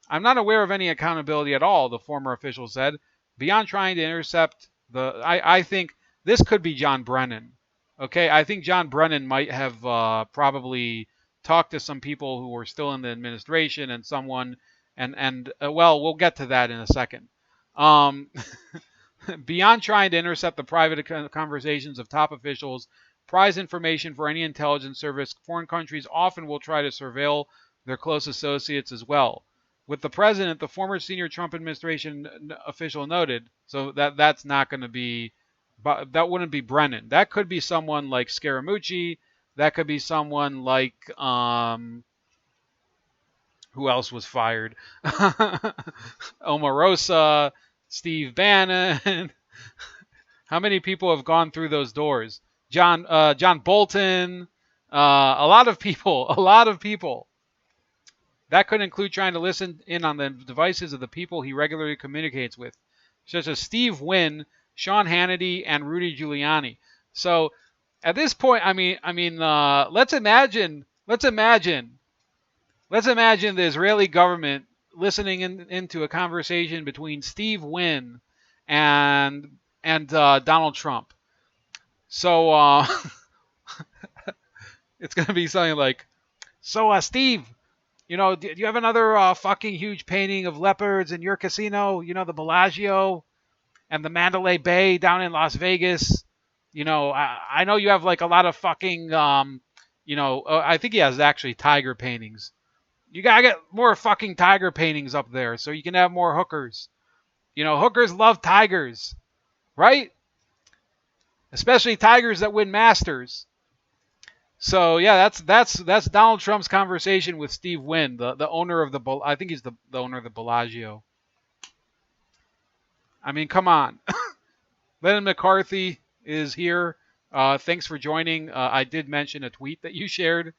I'm not aware of any accountability at all, the former official said. Beyond trying to intercept I think this could be John Brennan. Okay, I think John Brennan might have probably talked to some people who were still in the administration and someone, and well, we'll get to that in a second. Beyond trying to intercept the private conversations of top officials, prize information for any intelligence service, foreign countries often will try to surveil their close associates as well. With the president, the former senior Trump administration official noted, so that's not going to be, that wouldn't be Brennan. That could be someone like Scaramucci. That could be someone like, who else was fired? Omarosa, Steve Bannon. How many people have gone through those doors? John Bolton. A lot of people. That could include trying to listen in on the devices of the people he regularly communicates with, such as Steve Wynn, Sean Hannity, and Rudy Giuliani. So, at this point, let's imagine the Israeli government listening into a conversation between Steve Wynn and Donald Trump. So, it's going to be something like, so, Steve, do you have another fucking huge painting of leopards in your casino? The Bellagio and the Mandalay Bay down in Las Vegas. I know you have like a lot of fucking, I think he has actually tiger paintings. You gotta get more fucking tiger paintings up there so you can have more hookers. Hookers love tigers, right? Especially tigers that win Masters. So yeah, that's Donald Trump's conversation with Steve Wynn, the owner of I think he's the owner of the Bellagio. I mean, come on. Lennon McCarthy is here. Thanks for joining. I did mention a tweet that you shared.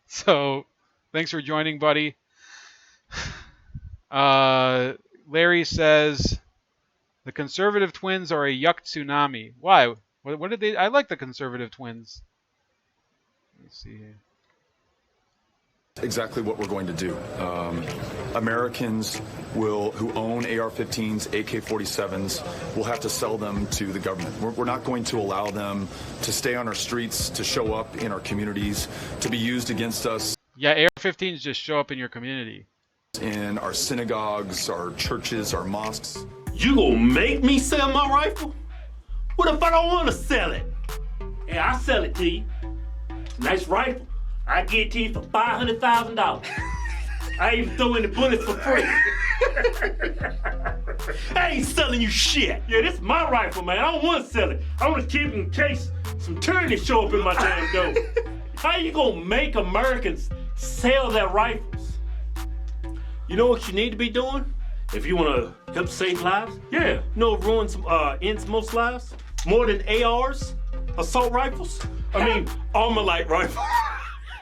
So thanks for joining, buddy. Larry says the conservative twins are a yuck tsunami. Why? What did they? I like the conservative twins. Let's see here. Exactly what we're going to do. Americans who own AR-15s, AK-47s, will have to sell them to the government. We're not going to allow them to stay on our streets, to show up in our communities, to be used against us. Yeah, AR-15s just show up in your community. In our synagogues, our churches, our mosques. You gonna make me sell my rifle? What if I don't want to sell it? Hey, I'll sell it to you. Nice rifle. I get it to you for $500,000. I even throw in the bullets for free. I ain't selling you shit. Yeah, this is my rifle, man. I don't want to sell it. I want to keep it in case some tyrannies show up in my damn door. How you gonna make Americans sell their rifles? You know what you need to be doing if you want to help save lives? Yeah, ends most lives? More than ARs, assault rifles? Armalite rifles.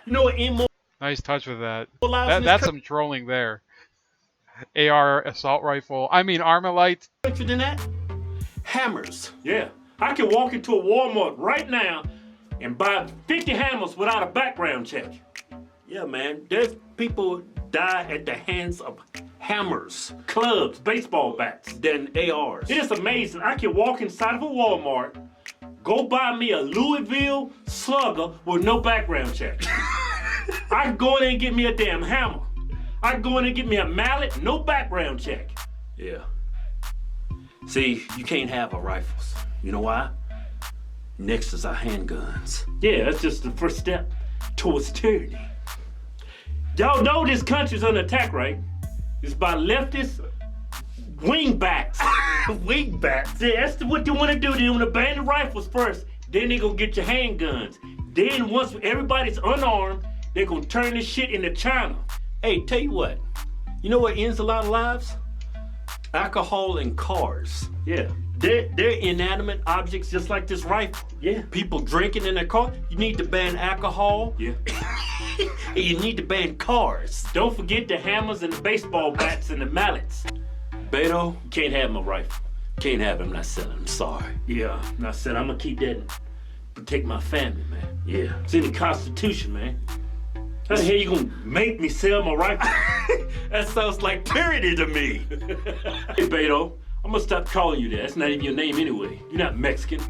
You know what nice touch with that. That's some trolling there. AR assault rifle. Armalite. Than that? Hammers. Yeah. I can walk into a Walmart right now and buy 50 hammers without a background check. Yeah, man. There's people die at the hands of hammers, clubs, baseball bats than ARs. It is amazing. I can walk inside of a Walmart, go buy me a Louisville Slugger with no background check. I can go in there and get me a damn hammer. I can go in there and get me a mallet, no background check. Yeah. See, you can't have our rifles. You know why? Next is our handguns. Yeah, that's just the first step towards tyranny. Y'all know this country's under attack, right? It's by leftist wingbacks. Wingbacks? Yeah, that's what they want to do. They want to ban the rifles first. Then they gonna get your handguns. Then once everybody's unarmed, they're gonna turn this shit into China. Hey, tell you what. You know what ends a lot of lives? Alcohol and cars. Yeah. They're inanimate objects just like this rifle. Yeah. People drinking in their car. You need to ban alcohol. Yeah. And you need to ban cars. Don't forget the hammers and the baseball bats and the mallets. Beto, you can't have my rifle. Can't have it. I'm not selling. I'm sorry. Yeah, I'm not selling. I'm gonna keep that and protect my family, man. Yeah. It's in the Constitution, man. How the hell you gonna make me sell my rifle? That sounds like tyranny to me. Hey, Beto, I'm gonna stop calling you that. That's not even your name anyway. You're not Mexican.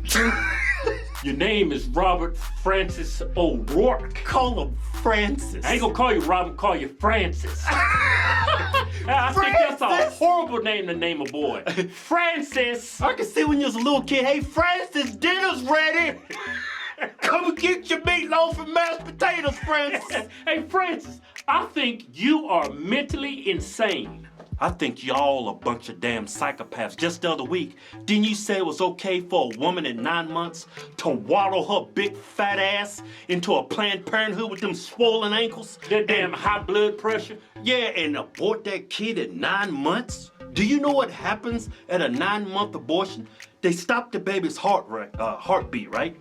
Your name is Robert Francis O'Rourke. Call him Francis. I ain't gonna call you Robert, call you Francis. I think that's a horrible name to name a boy. Francis. I can see when you was a little kid, hey, Francis, dinner's ready. Come and get your meatloaf and mashed potatoes, Francis. Hey, Francis, I think you are mentally insane. I think y'all a bunch of damn psychopaths. Just the other week, didn't you say it was okay for a woman at 9 months to waddle her big fat ass into a Planned Parenthood with them swollen ankles? That damn high blood pressure? Yeah, and abort that kid at 9 months? Do you know what happens at a 9-month abortion? They stop the baby's heartbeat, right?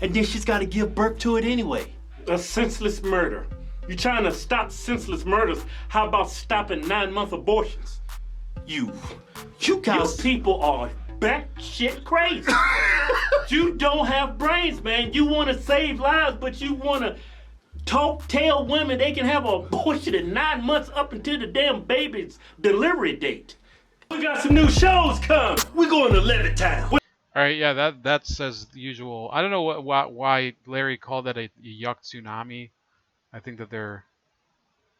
And then she's got to give birth to it anyway. A senseless murder. You're trying to stop senseless murders. How about stopping 9-month abortions? You guys... You people are batshit crazy. You don't have brains, man. You want to save lives, but you want to tell women they can have an abortion at 9 months up until the damn baby's delivery date. We got some new shows coming. We're going to Levittown. All right, yeah, that's as usual. I don't know why Larry called that a yuck tsunami. I think that they're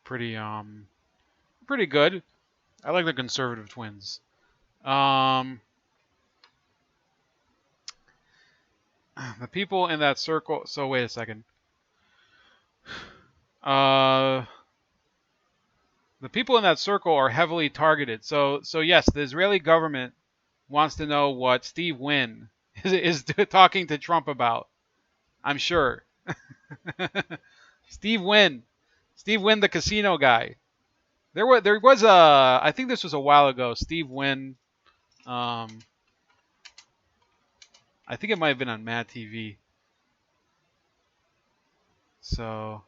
pretty good. I like the conservative twins. The people in that circle. So wait a second. The people in that circle are heavily targeted. So yes, the Israeli government wants to know what Steve Wynn is talking to Trump about. I'm sure. Steve Wynn, the casino guy. There was a, I think this was a while ago. Steve Wynn. I think it might have been on Mad TV. So.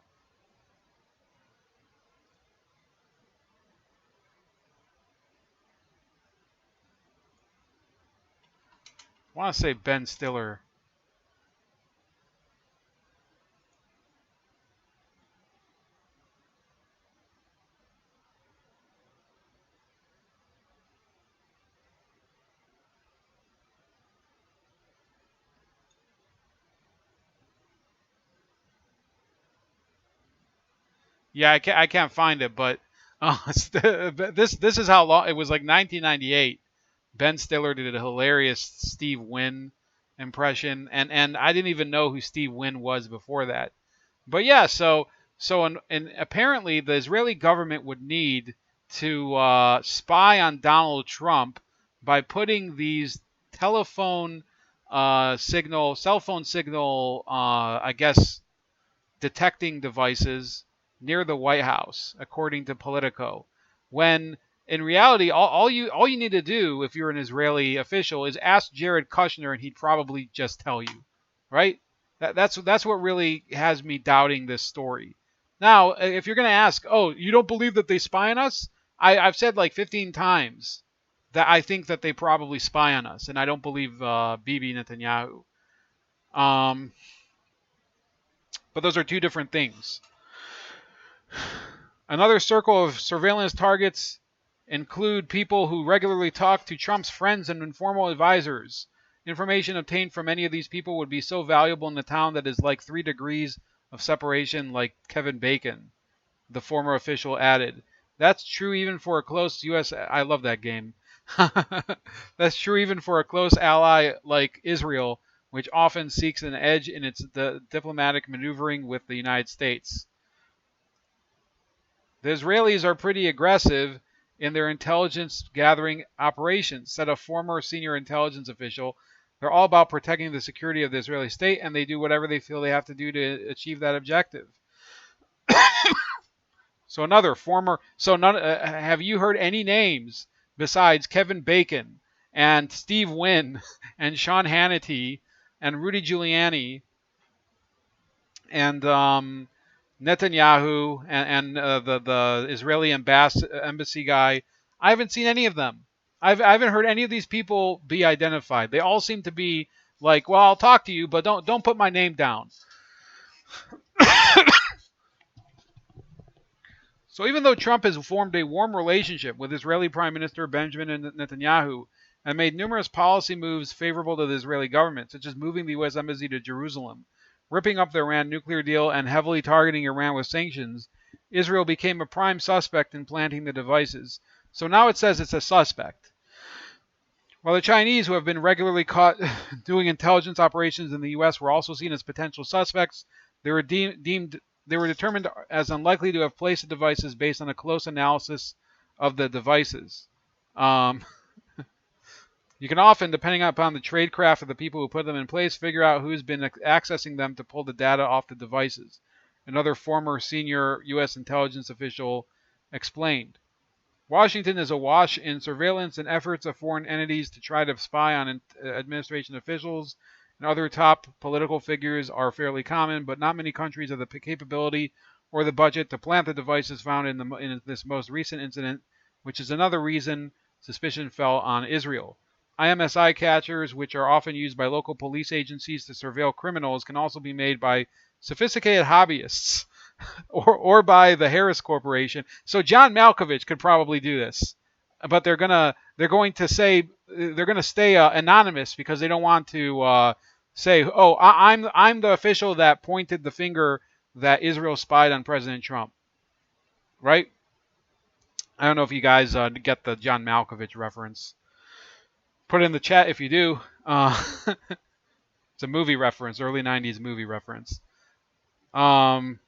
I want to say Ben Stiller. Yeah, I can't find it, but this is how long it was. Like 1998. Ben Stiller did a hilarious Steve Wynn impression, and I didn't even know who Steve Wynn was before that. But yeah, so and apparently the Israeli government would need to spy on Donald Trump by putting these cell phone signal, I guess, detecting devices near the White House, according to Politico. When in reality, all you need to do if you're an Israeli official is ask Jared Kushner, and he'd probably just tell you, right? That's what really has me doubting this story. Now, if you're going to ask, oh, you don't believe that they spy on us? I've said like 15 times that I think that they probably spy on us, and I don't believe Bibi Netanyahu. But those are two different things. Another circle of surveillance targets include people who regularly talk to Trump's friends and informal advisors. Information obtained from any of these people would be so valuable in the town that is like 3 degrees of separation, like Kevin Bacon, the former official added. That's true even for a close U.S. I love that game. That's true even for a close ally like Israel, which often seeks an edge in its diplomatic maneuvering with the United States. The Israelis are pretty aggressive in their intelligence gathering operations, said a former senior intelligence official. They're all about protecting the security of the Israeli state, and they do whatever they feel they have to do to achieve that objective. So another former. So none. Have you heard any names besides Kevin Bacon and Steve Wynn and Sean Hannity and Rudy Giuliani and Netanyahu and the Israeli embassy guy? I haven't seen any of them. I haven't heard any of these people be identified. They all seem to be like, well, I'll talk to you, but don't put my name down. So even though Trump has formed a warm relationship with Israeli Prime Minister Benjamin Netanyahu and made numerous policy moves favorable to the Israeli government, such as moving the U.S. Embassy to Jerusalem, ripping up the Iran nuclear deal, and heavily targeting Iran with sanctions, Israel became a prime suspect in planting the devices. So now it says it's a suspect. While the Chinese, who have been regularly caught doing intelligence operations in the U.S., were also seen as potential suspects, they were determined as unlikely to have placed the devices based on a close analysis of the devices. You can often, depending upon the tradecraft of the people who put them in place, figure out who's been accessing them to pull the data off the devices. Another former senior U.S. intelligence official explained. Washington is awash in surveillance and efforts of foreign entities to try to spy on administration officials and other top political figures are fairly common, but not many countries have the capability or the budget to plant the devices found in this most recent incident, which is another reason suspicion fell on Israel. IMSI catchers, which are often used by local police agencies to surveil criminals, can also be made by sophisticated hobbyists or by the Harris Corporation. So John Malkovich could probably do this, but they're going to stay anonymous because they don't want to say, oh, I'm the official that pointed the finger that Israel spied on President Trump, right? I don't know if you guys get the John Malkovich reference. Put it in the chat if you do. It's a movie reference, early '90s movie reference. Or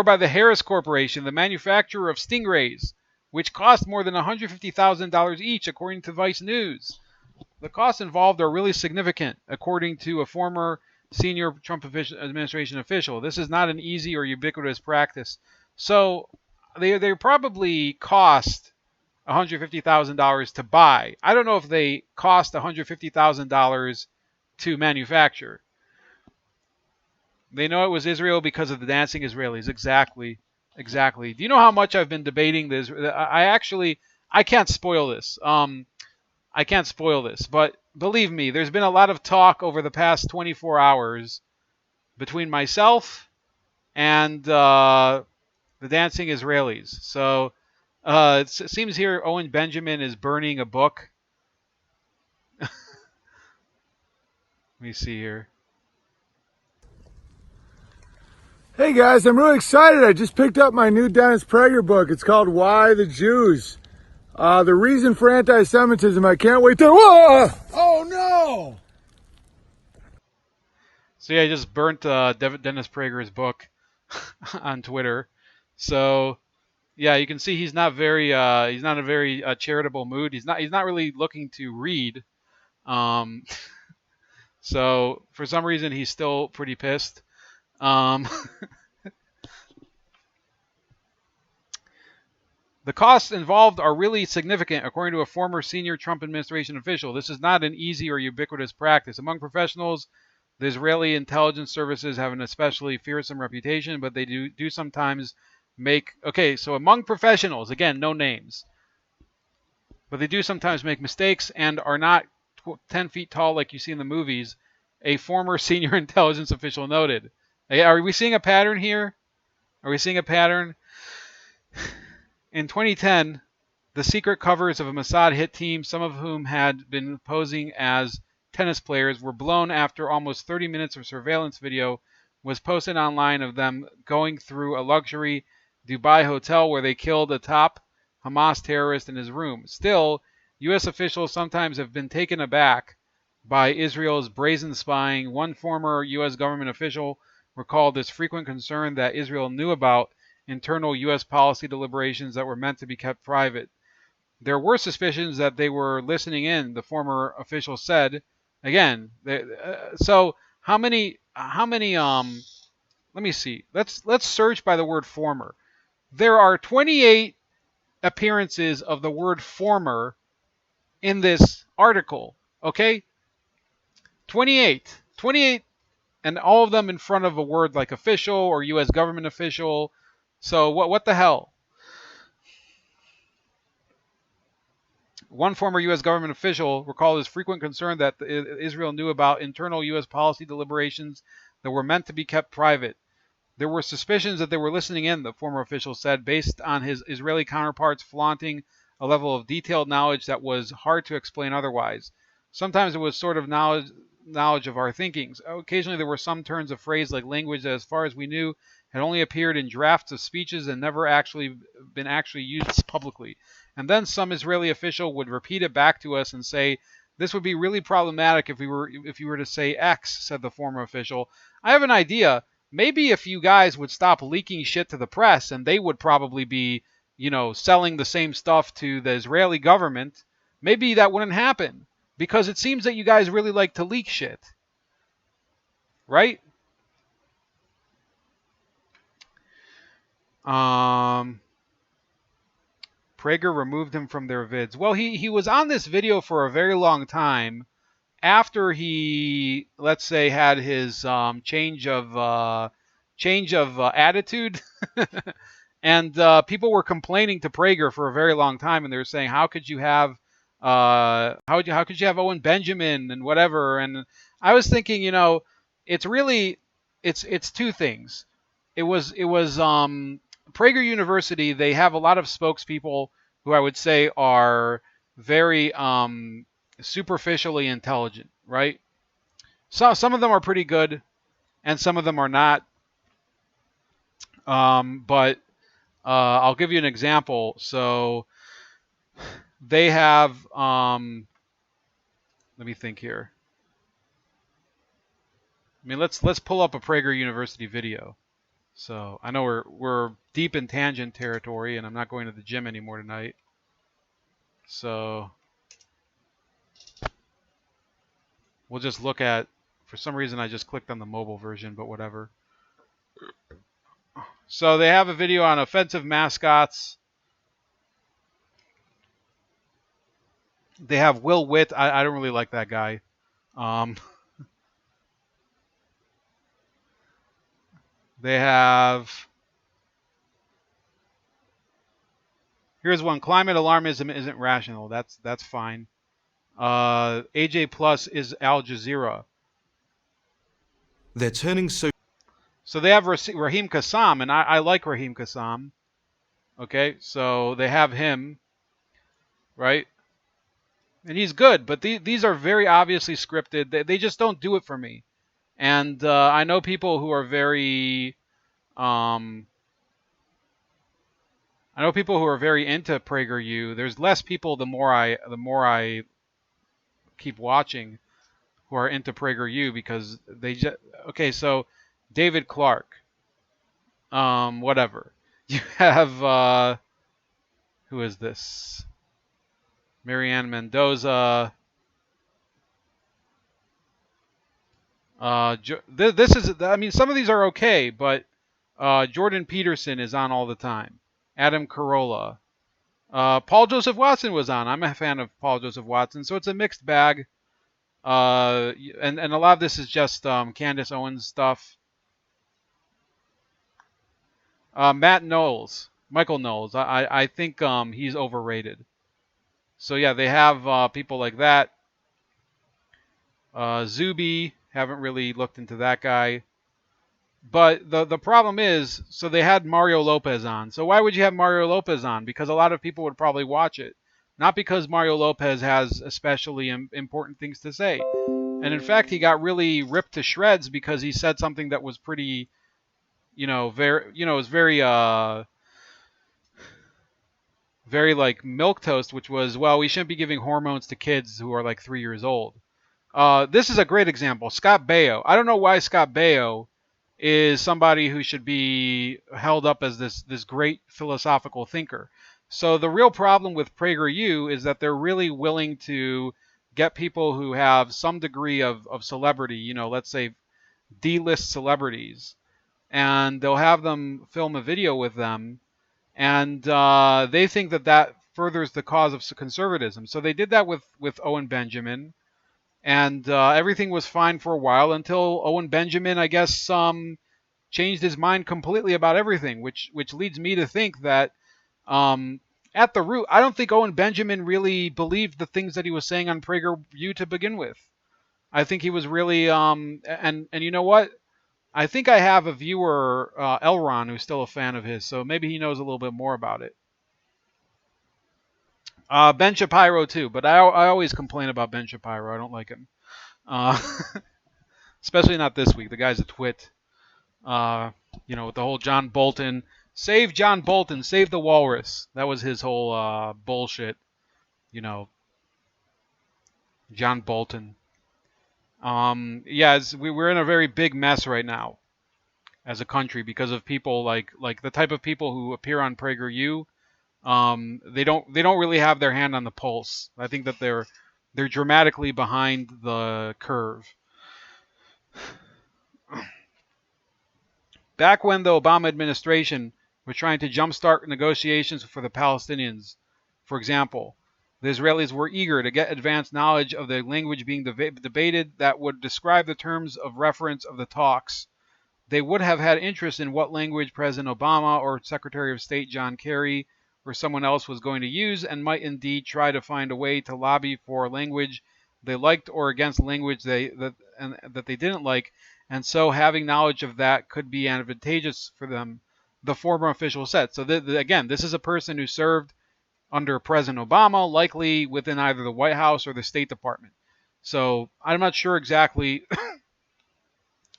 by the Harris Corporation, the manufacturer of stingrays, which cost more than $150,000 each, according to Vice News. The costs involved are really significant, according to a former senior Trump administration official. This is not an easy or ubiquitous practice. So they probably cost $150,000 to buy. I don't know if they cost $150,000 to manufacture. They know it was Israel because of the dancing Israelis. Exactly. Do you know how much I've been debating this? I can't spoil this. I can't spoil this, but believe me, there's been a lot of talk over the past 24 hours between myself and the dancing Israelis. So it seems here Owen Benjamin is burning a book. Let me see here. Hey guys, I'm really excited. I just picked up my new Dennis Prager book. It's called Why the Jews? The Reason for Anti-Semitism. I can't wait to... Whoa! Oh no! So yeah, I just burnt Dennis Prager's book on Twitter. So yeah, you can see he's not in a very charitable mood. He's not really looking to read. So for some reason he's still pretty pissed. The costs involved are really significant, according to a former senior Trump administration official. This is not an easy or ubiquitous practice. Among professionals, the Israeli intelligence services have an especially fearsome reputation, but they do sometimes make... Okay, so among professionals, again, no names, but they do sometimes make mistakes and are not 10 feet tall like you see in the movies, a former senior intelligence official noted. Are we seeing a pattern here? Are we seeing a pattern? In 2010, the secret covers of a Mossad hit team, some of whom had been posing as tennis players, were blown after almost 30 minutes of surveillance video was posted online of them going through a luxury Dubai hotel where they killed a top Hamas terrorist in his room. Still, U.S. officials sometimes have been taken aback by Israel's brazen spying. One former U.S. government official recalled this frequent concern that Israel knew about internal U.S. policy deliberations that were meant to be kept private. There were suspicions that they were listening in, the former official said. Again, so how many let me see. Let's search by the word former. There are 28 appearances of the word former in this article. Okay? 28. 28, and all of them in front of a word like official or U.S. government official. So what the hell? One former U.S. government official recalled his frequent concern that Israel knew about internal U.S. policy deliberations that were meant to be kept private. There were suspicions that they were listening in, the former official said, based on his Israeli counterparts flaunting a level of detailed knowledge that was hard to explain otherwise. Sometimes it was sort of knowledge of our thinkings. Occasionally there were some turns of phrase like language that, as far as we knew, had only appeared in drafts of speeches and never actually been used publicly. And then some Israeli official would repeat it back to us and say, "This would be really problematic if you were to say X," said the former official. "I have an idea. Maybe if you guys would stop leaking shit to the press, and they would probably be, selling the same stuff to the Israeli government, maybe that wouldn't happen. Because it seems that you guys really like to leak shit." Right? Prager removed him from their vids. Well, he was on this video for a very long time after he, let's say, had his change of attitude, and people were complaining to Prager for a very long time, and they were saying, "How could you have how could you have Owen Benjamin and whatever?" And I was thinking, it's really it's two things. It was Prager University. They have a lot of spokespeople who I would say are very superficially intelligent, right? So some of them are pretty good, and some of them are not. But I'll give you an example. So they have. Let me think here. I mean, let's pull up a Prager University video. So I know we're deep in tangent territory, and I'm not going to the gym anymore tonight. So we'll just look at. For some reason, I just clicked on the mobile version, but whatever. So they have a video on offensive mascots. They have Will Witt. I don't really like that guy. They have. Here's one. Climate alarmism isn't rational. That's fine. AJ Plus is Al Jazeera. They're turning so. So they have Raheem Kassam, and I like Raheem Kassam. Okay, so they have him, right? And he's good, but these are very obviously scripted. They just don't do it for me. And I know people who are very, I know people who are very into PragerU. There's less people the more I keep watching who are into PragerU because they just okay. So David Clark, whatever. You have who is this? Marianne Mendoza. This is, I mean, some of these are okay, but Jordan Peterson is on all the time. Adam Carolla. Paul Joseph Watson was on. I'm a fan of Paul Joseph Watson, so it's a mixed bag. And a lot of this is just Candace Owens stuff. Michael Knowles. I think he's overrated. So yeah, they have people like that. Zuby, haven't really looked into that guy. But the problem is, so they had Mario Lopez on. So why would you have Mario Lopez on? Because a lot of people would probably watch it. Not because Mario Lopez has especially important things to say. And in fact, he got really ripped to shreds because he said something that was pretty, it was very like milquetoast, which was, well, we shouldn't be giving hormones to kids who are like 3 years old. This is a great example. Scott Baio. I don't know why Scott Baio is somebody who should be held up as this great philosophical thinker. So the real problem with PragerU is that they're really willing to get people who have some degree of celebrity, let's say D-list celebrities, and they'll have them film a video with them, and they think that furthers the cause of conservatism. So they did that with Owen Benjamin, and everything was fine for a while until Owen Benjamin, I guess, changed his mind completely about everything, which leads me to think that at the root, I don't think Owen Benjamin really believed the things that he was saying on PragerU to begin with. I think he was really and you know what? I think I have a viewer, Elron, who's still a fan of his, so maybe he knows a little bit more about it. Ben Shapiro too, but I always complain about Ben Shapiro. I don't like him, especially not this week. The guy's a twit. With the whole John Bolton, save John Bolton, save the walrus. That was his whole bullshit. John Bolton. We're in a very big mess right now as a country because of people like the type of people who appear on PragerU. They don't really have their hand on the pulse. I think that they're dramatically behind the curve. Back when the Obama administration was trying to jumpstart negotiations for the Palestinians, for example, the Israelis were eager to get advanced knowledge of the language being debated that would describe the terms of reference of the talks. They would have had interest in what language President Obama or Secretary of State John Kerry or someone else was going to use, and might indeed try to find a way to lobby for language they liked or against language that they didn't like, and so having knowledge of that could be advantageous for them, the former official said. So again, this is a person who served under President Obama, likely within either the White House or the State Department. So I'm not sure exactly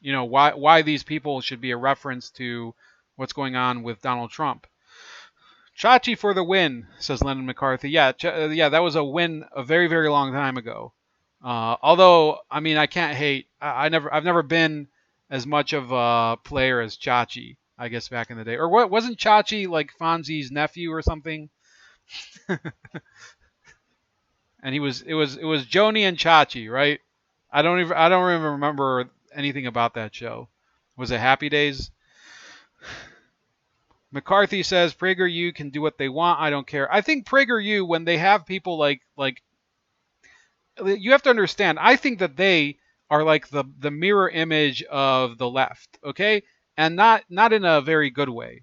why these people should be a reference to what's going on with Donald Trump. Chachi for the win, says Lennon McCarthy. Yeah, that was a win a very, very long time ago. Although, I mean, I can't hate. I've never been as much of a player as Chachi, I guess, back in the day. Or what, wasn't Chachi like Fonzie's nephew or something? And it was Joni and Chachi, right? I don't even remember anything about that show. Was it Happy Days? McCarthy says PragerU can do what they want. I don't care. I think PragerU, when they have people like you have to understand, I think that they are like the mirror image of the left, okay? And not in a very good way.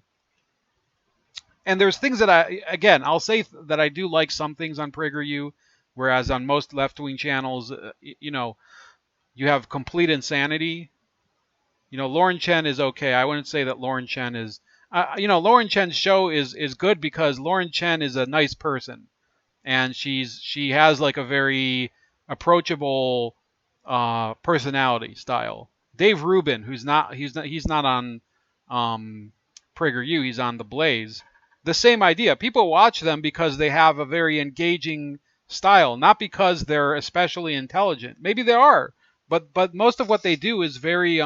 And there's things that I'll say that I do like some things on PragerU, whereas on most left-wing channels, you have complete insanity. Lauren Chen is okay. I wouldn't say that Lauren Chen is, Lauren Chen's show is good because Lauren Chen is a nice person, and she has like a very approachable personality style. Dave Rubin, he's not on PragerU, he's on The Blaze. The same idea. People watch them because they have a very engaging style, not because they're especially intelligent. Maybe they are, but most of what they do is very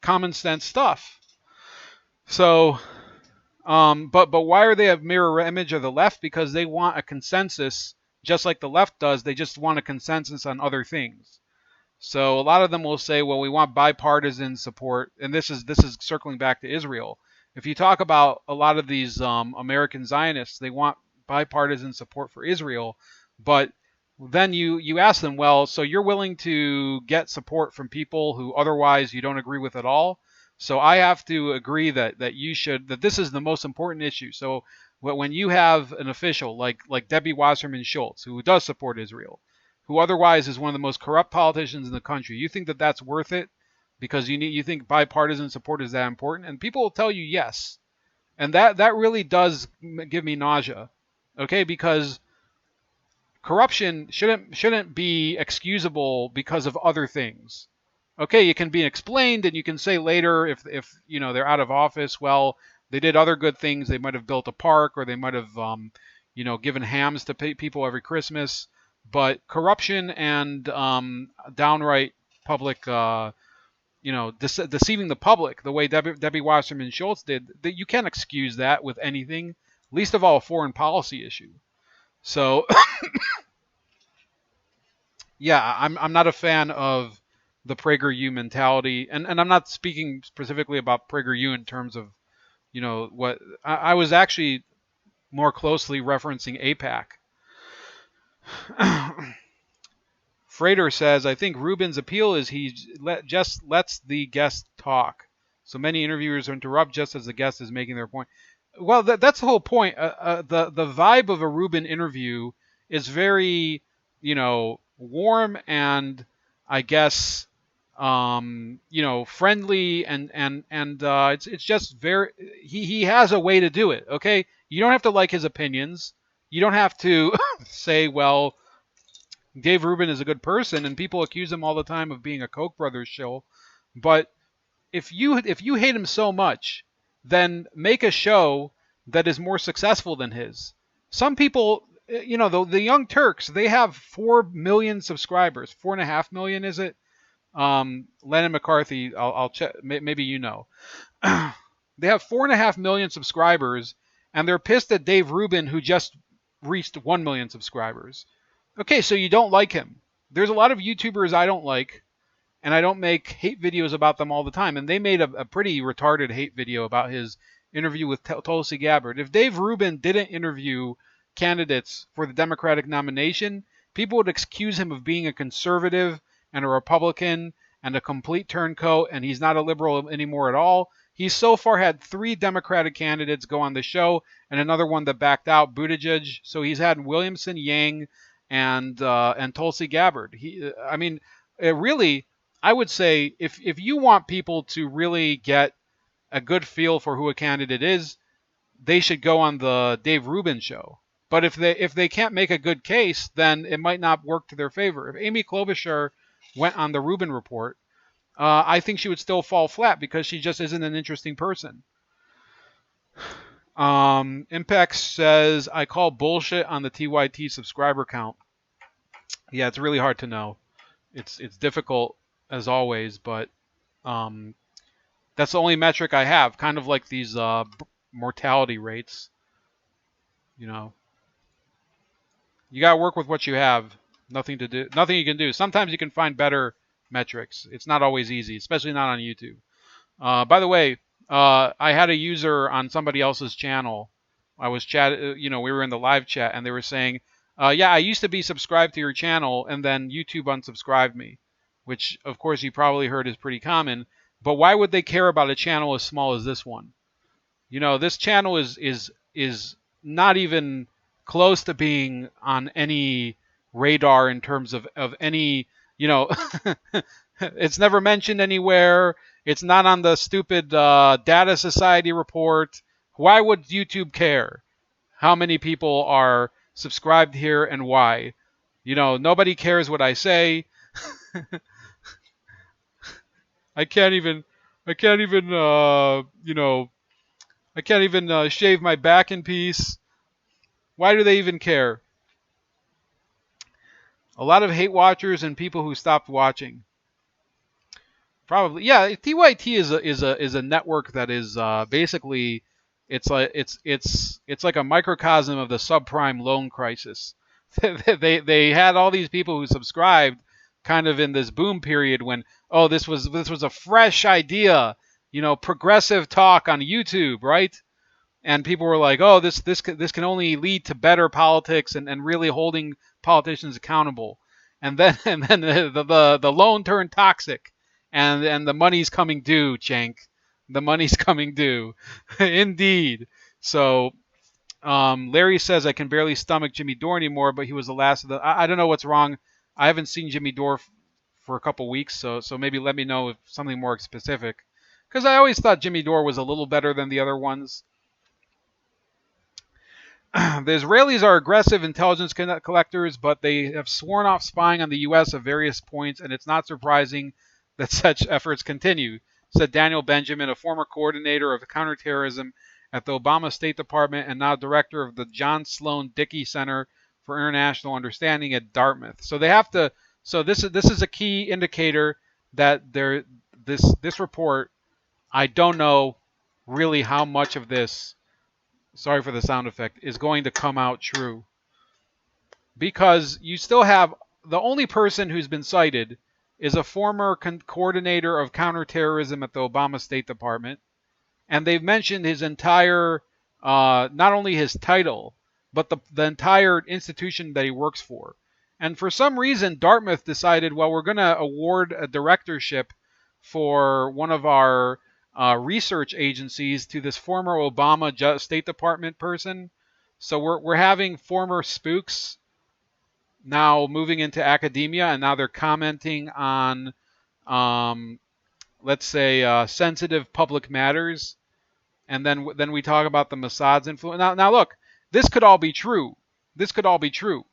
common sense stuff. So, but why are they a mirror image of the left? Because they want a consensus, just like the left does. They just want a consensus on other things. So a lot of them will say, well, we want bipartisan support, and this is circling back to Israel. If you talk about a lot of these American Zionists, they want bipartisan support for Israel, but then you ask them, well, so you're willing to get support from people who otherwise you don't agree with at all? So I have to agree that this is the most important issue. So when you have an official like Debbie Wasserman Schultz, who does support Israel, who otherwise is one of the most corrupt politicians in the country, you think that that's worth it because you think bipartisan support is that important? And people will tell you yes. And that really does give me nausea. Okay, because corruption shouldn't be excusable because of other things. Okay, it can be explained, and you can say later if they're out of office, well, they did other good things. They might have built a park, or they might have given hams to people every Christmas. But corruption and downright public, deceiving the public the way Debbie Wasserman Schultz did, that you can't excuse that with anything, least of all a foreign policy issue. So, yeah, I'm not a fan of the PragerU mentality, and I'm not speaking specifically about PragerU in terms of, what I was actually more closely referencing APAC. Frater says, I think Rubin's appeal is he just lets the guest talk. So many interviewers interrupt just as the guest is making their point. Well, that's the whole point. The vibe of a Rubin interview is very, warm and, I guess, friendly, and it's just very. He has a way to do it. Okay, you don't have to like his opinions. You don't have to say, well, Dave Rubin is a good person, and people accuse him all the time of being a Koch brothers shill. But if you hate him so much, then make a show that is more successful than his. Some people, the Young Turks, they have 4 million subscribers. 4.5 million, is it? Lennon McCarthy, I'll check. Maybe you know. They have 4.5 million subscribers, and they're pissed at Dave Rubin, who just reached 1 million subscribers. Okay, so you don't like him. There's a lot of YouTubers I don't like, and I don't make hate videos about them all the time. And they made a pretty retarded hate video about his interview with Tulsi Gabbard. If Dave Rubin didn't interview candidates for the Democratic nomination, people would accuse him of being a conservative and a Republican and a complete turncoat, and he's not a liberal anymore at all. He's so far had 3 Democratic candidates go on the show and another one that backed out, Buttigieg. So he's had Williamson, Yang, and Tulsi Gabbard. Really, I would say if you want people to really get a good feel for who a candidate is, they should go on the Dave Rubin show. But if they can't make a good case, then it might not work to their favor. If Amy Klobuchar went on the Rubin Report, I think she would still fall flat because she just isn't an interesting person. Impex says, I call bullshit on the TYT subscriber count. Yeah, it's really hard to know. It's difficult as always, but that's the only metric I have. Kind of like these mortality rates. You gotta work with what you have. Nothing you can do. Sometimes you can find better metrics. It's not always easy, especially not on YouTube. By the way, I had a user on somebody else's channel. I was we were in the live chat, and they were saying, yeah, I used to be subscribed to your channel, and then YouTube unsubscribed me, which, of course, you probably heard is pretty common. But why would they care about a channel as small as this one? This channel is not even close to being on any radar in terms of any, it's never mentioned anywhere. It's not on the stupid Data Society report. Why would YouTube care how many people are subscribed here and why? Nobody cares what I say. I can't even shave my back in peace. Why do they even care? A lot of hate watchers and people who stopped watching. Probably, yeah. TYT is a network that is basically it's like a microcosm of the subprime loan crisis. they had all these people who subscribed kind of in this boom period when this was a fresh idea, progressive talk on YouTube, right? And people were like, this can only lead to better politics and really holding politicians accountable. And then the loan turned toxic, and the money's coming due, Cenk. The money's coming due, indeed. So Larry says, I can barely stomach Jimmy Dore anymore, but he was the last of the. I don't know what's wrong. I haven't seen Jimmy Dore for a couple weeks, so maybe let me know if something more specific. Because I always thought Jimmy Dore was a little better than the other ones. The Israelis are aggressive intelligence collectors, but they have sworn off spying on the U.S. at various points, and it's not surprising that such efforts continue, said Daniel Benjamin, a former coordinator of counterterrorism at the Obama State Department and now director of the John Sloan Dickey Center for International Understanding at Dartmouth. So they have to. So this is a key indicator that this report. I don't know really how much of this. Sorry for the sound effect, is going to come out true. Because you still have the only person who's been cited is a former coordinator of counterterrorism at the Obama State Department. And they've mentioned his entire, not only his title, but the entire institution that he works for. And for some reason, Dartmouth decided, well, we're going to award a directorship for one of our research agencies to this former Obama State Department person. So we're having former spooks now moving into academia, and now they're commenting on, let's say, sensitive public matters. And then we talk about the Mossad's influence. Now look, this could all be true. This could all be true.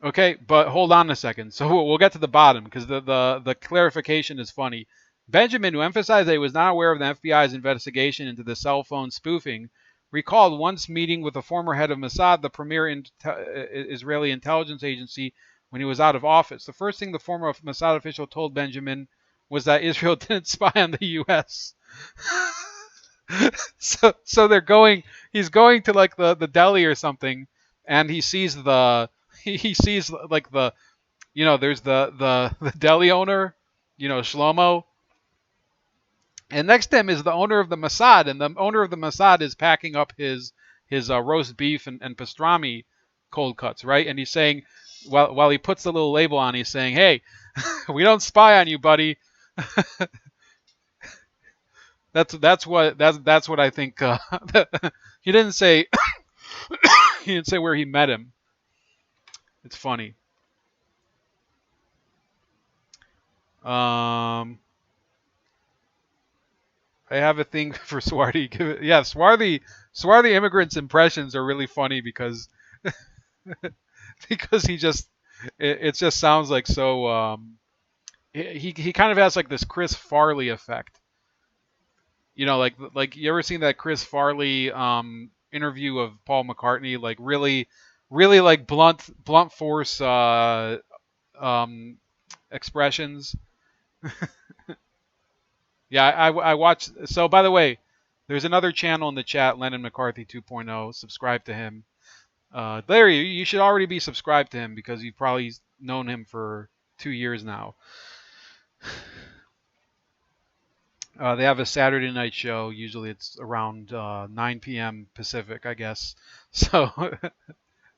Okay, but hold on a second. So we'll get to the bottom because the clarification is funny. Benjamin, who emphasized that he was not aware of the FBI's investigation into the cell phone spoofing, recalled once meeting with the former head of Mossad, the premier Israeli intelligence agency, when he was out of office. The first thing the former Mossad official told Benjamin was that Israel didn't spy on the U.S. so they're going. He's going to like the deli or something, and he sees he sees like there's the deli owner, Shlomo, and next to him is the owner of the Mossad, and the owner of the Mossad is packing up his roast beef and pastrami cold cuts, right? And he's saying, while he puts the little label on, he's saying, "Hey, we don't spy on you, buddy." That's what I think. He didn't say he didn't say where he met him. It's funny. I have a thing for Swarthy. Yeah, Swarthy immigrants' impressions are really funny because because it just sounds like so. He kind of has like this Chris Farley effect. Like you ever seen that Chris Farley interview of Paul McCartney? Like really like blunt force expressions. Yeah, I watched. So by the way, there's another channel in the chat, Lennon McCarthy 2.0. Subscribe to him. Larry, you should already be subscribed to him because you've probably known him for 2 years now. They have a Saturday night show. Usually it's around 9 p.m. Pacific, I guess. So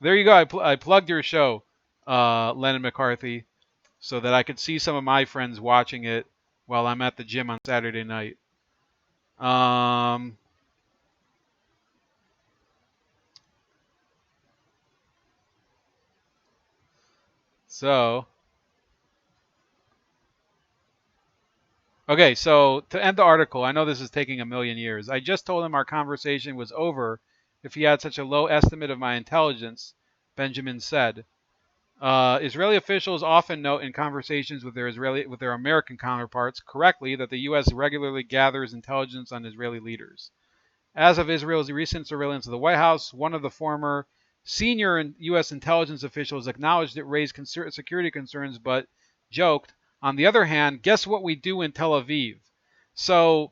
there you go. I plugged your show, Lennon McCarthy, so that I could see some of my friends watching it while I'm at the gym on Saturday night. Okay, so to end the article, I know this is taking a million years. I just told him our conversation was over if he had such a low estimate of my intelligence, Benjamin said. Israeli officials often note in conversations with their American counterparts correctly that the U.S. regularly gathers intelligence on Israeli leaders. As of Israel's recent surveillance of the White House, one of the former senior U.S. intelligence officials acknowledged it raised security concerns, but joked, on the other hand, guess what we do in Tel Aviv? So,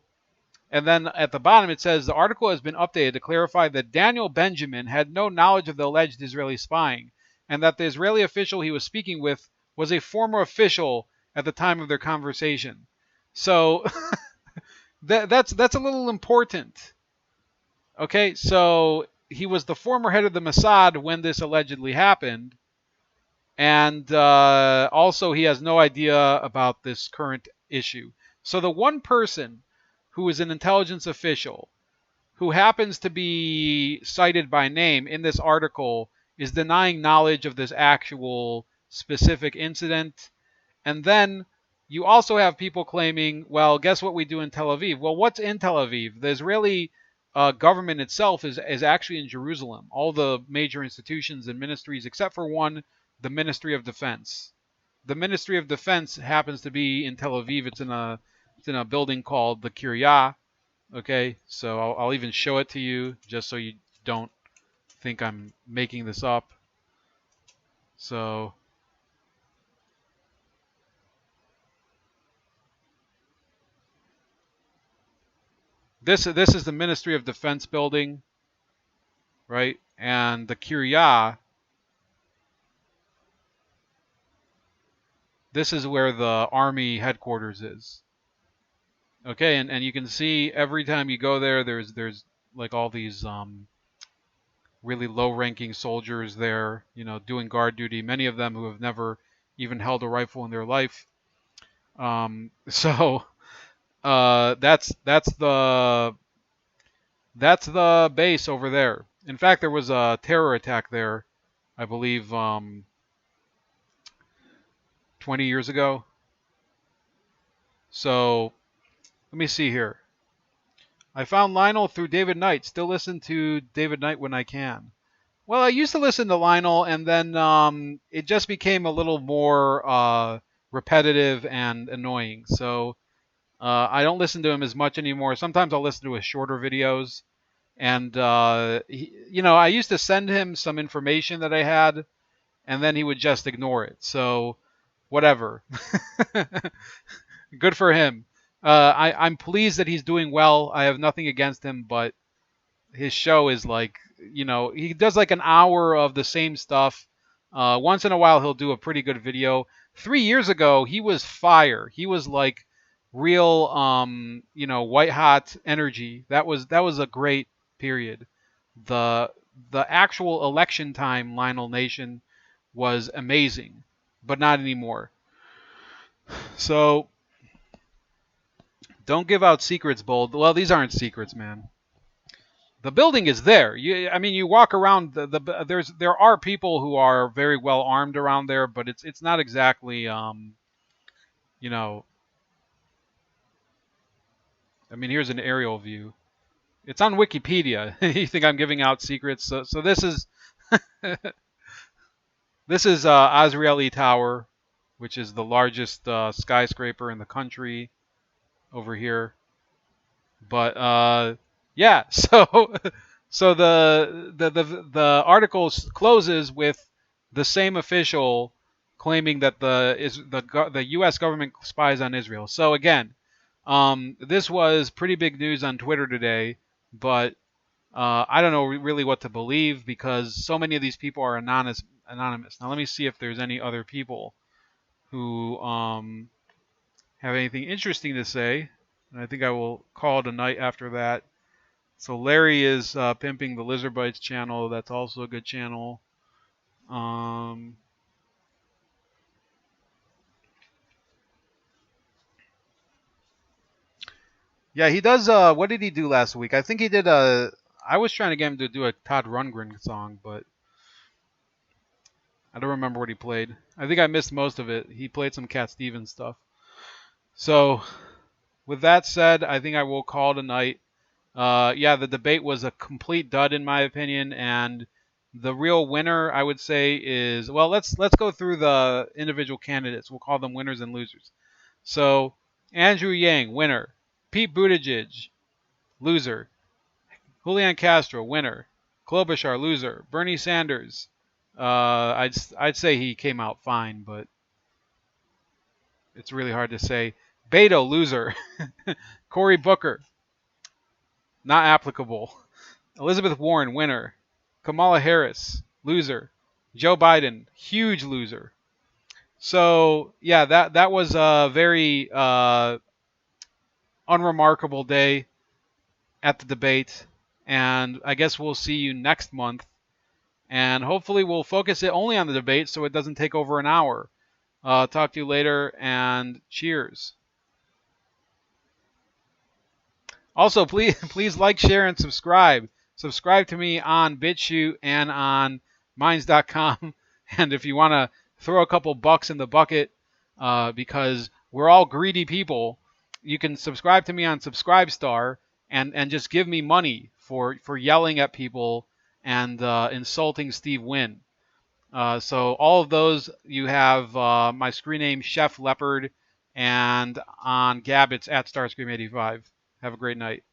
and then at the bottom it says, the article has been updated to clarify that Daniel Benjamin had no knowledge of the alleged Israeli spying, and that the Israeli official he was speaking with was a former official at the time of their conversation. So, that's a little important. Okay, so he was the former head of the Mossad when this allegedly happened, and also he has no idea about this current issue. So the one person who is an intelligence official who happens to be cited by name in this article is denying knowledge of this actual specific incident. And then you also have people claiming, well, guess what we do in Tel Aviv? Well, what's in Tel Aviv? The Israeli government itself is actually in Jerusalem. All the major institutions and ministries, except for one, the Ministry of Defense. The Ministry of Defense happens to be in Tel Aviv. It's in a building called the Kiryah. Okay, so I'll even show it to you just so you don't think I'm making this up. So this is the Ministry of Defense building, right? And the Kiryah This is where the Army headquarters is. Okay, and you can see every time you go there, there's like all these really low-ranking soldiers there, doing guard duty. Many of them who have never even held a rifle in their life. So that's the base over there. In fact, there was a terror attack there, I believe, 20 years ago. So let me see here. I found Lionel through David Knight. Still listen to David Knight when I can. Well, I used to listen to Lionel, and then it just became a little more repetitive and annoying. So I don't listen to him as much anymore. Sometimes I'll listen to his shorter videos. And, I used to send him some information that I had, and then he would just ignore it. So, whatever. Good for him. I'm pleased that he's doing well. I have nothing against him, but his show is like, he does like an hour of the same stuff. Once in a while, he'll do a pretty good video. 3 years ago, he was fire. He was like real, white hot energy. That was a great period. The the actual election time Lionel Nation was amazing, but not anymore. So don't give out secrets, Bold. Well, these aren't secrets, man. The building is there. You walk around. There are people who are very well armed around there, but it's not exactly you know. Here's an aerial view. It's on Wikipedia. You think I'm giving out secrets? So this is this is Azrieli Tower, which is the largest skyscraper in the country over here. But yeah, so the article closes with the same official claiming that the U.S. government spies on Israel. So again, this was pretty big news on Twitter today, but I don't know really what to believe because so many of these people are anonymous. Now let me see if there's any other people who have anything interesting to say. And I think I will call it a night after that. So Larry is pimping the Lizard Bites channel. That's also a good channel. Yeah, he does. What did he do last week? I think he did a. I was trying to get him to do a Todd Rundgren song, but I don't remember what he played. I think I missed most of it. He played some Cat Stevens stuff. So, with that said, I think I will call it a night. Yeah, the debate was a complete dud in my opinion, and the real winner I would say is let's go through the individual candidates. We'll call them winners and losers. So Andrew Yang, winner. Pete Buttigieg, loser. Julian Castro, winner. Klobuchar, loser. Bernie Sanders, I'd say he came out fine, but it's really hard to say. Beto, loser. Cory Booker, not applicable. Elizabeth Warren, winner. Kamala Harris, loser. Joe Biden, huge loser. So yeah, that was a very unremarkable day at the debate, and I guess we'll see you next month. And hopefully we'll focus it only on the debate so it doesn't take over an hour. Talk to you later, and cheers. Also, please like, share, and subscribe. Subscribe to me on BitChute and on Minds.com. And if you want to throw a couple bucks in the bucket, because we're all greedy people, you can subscribe to me on Subscribestar and just give me money for yelling at people and insulting Steve Wynn. So all of those, you have my screen name, Chef Leopard, and on Gab, it's at Starscream85. Have a great night.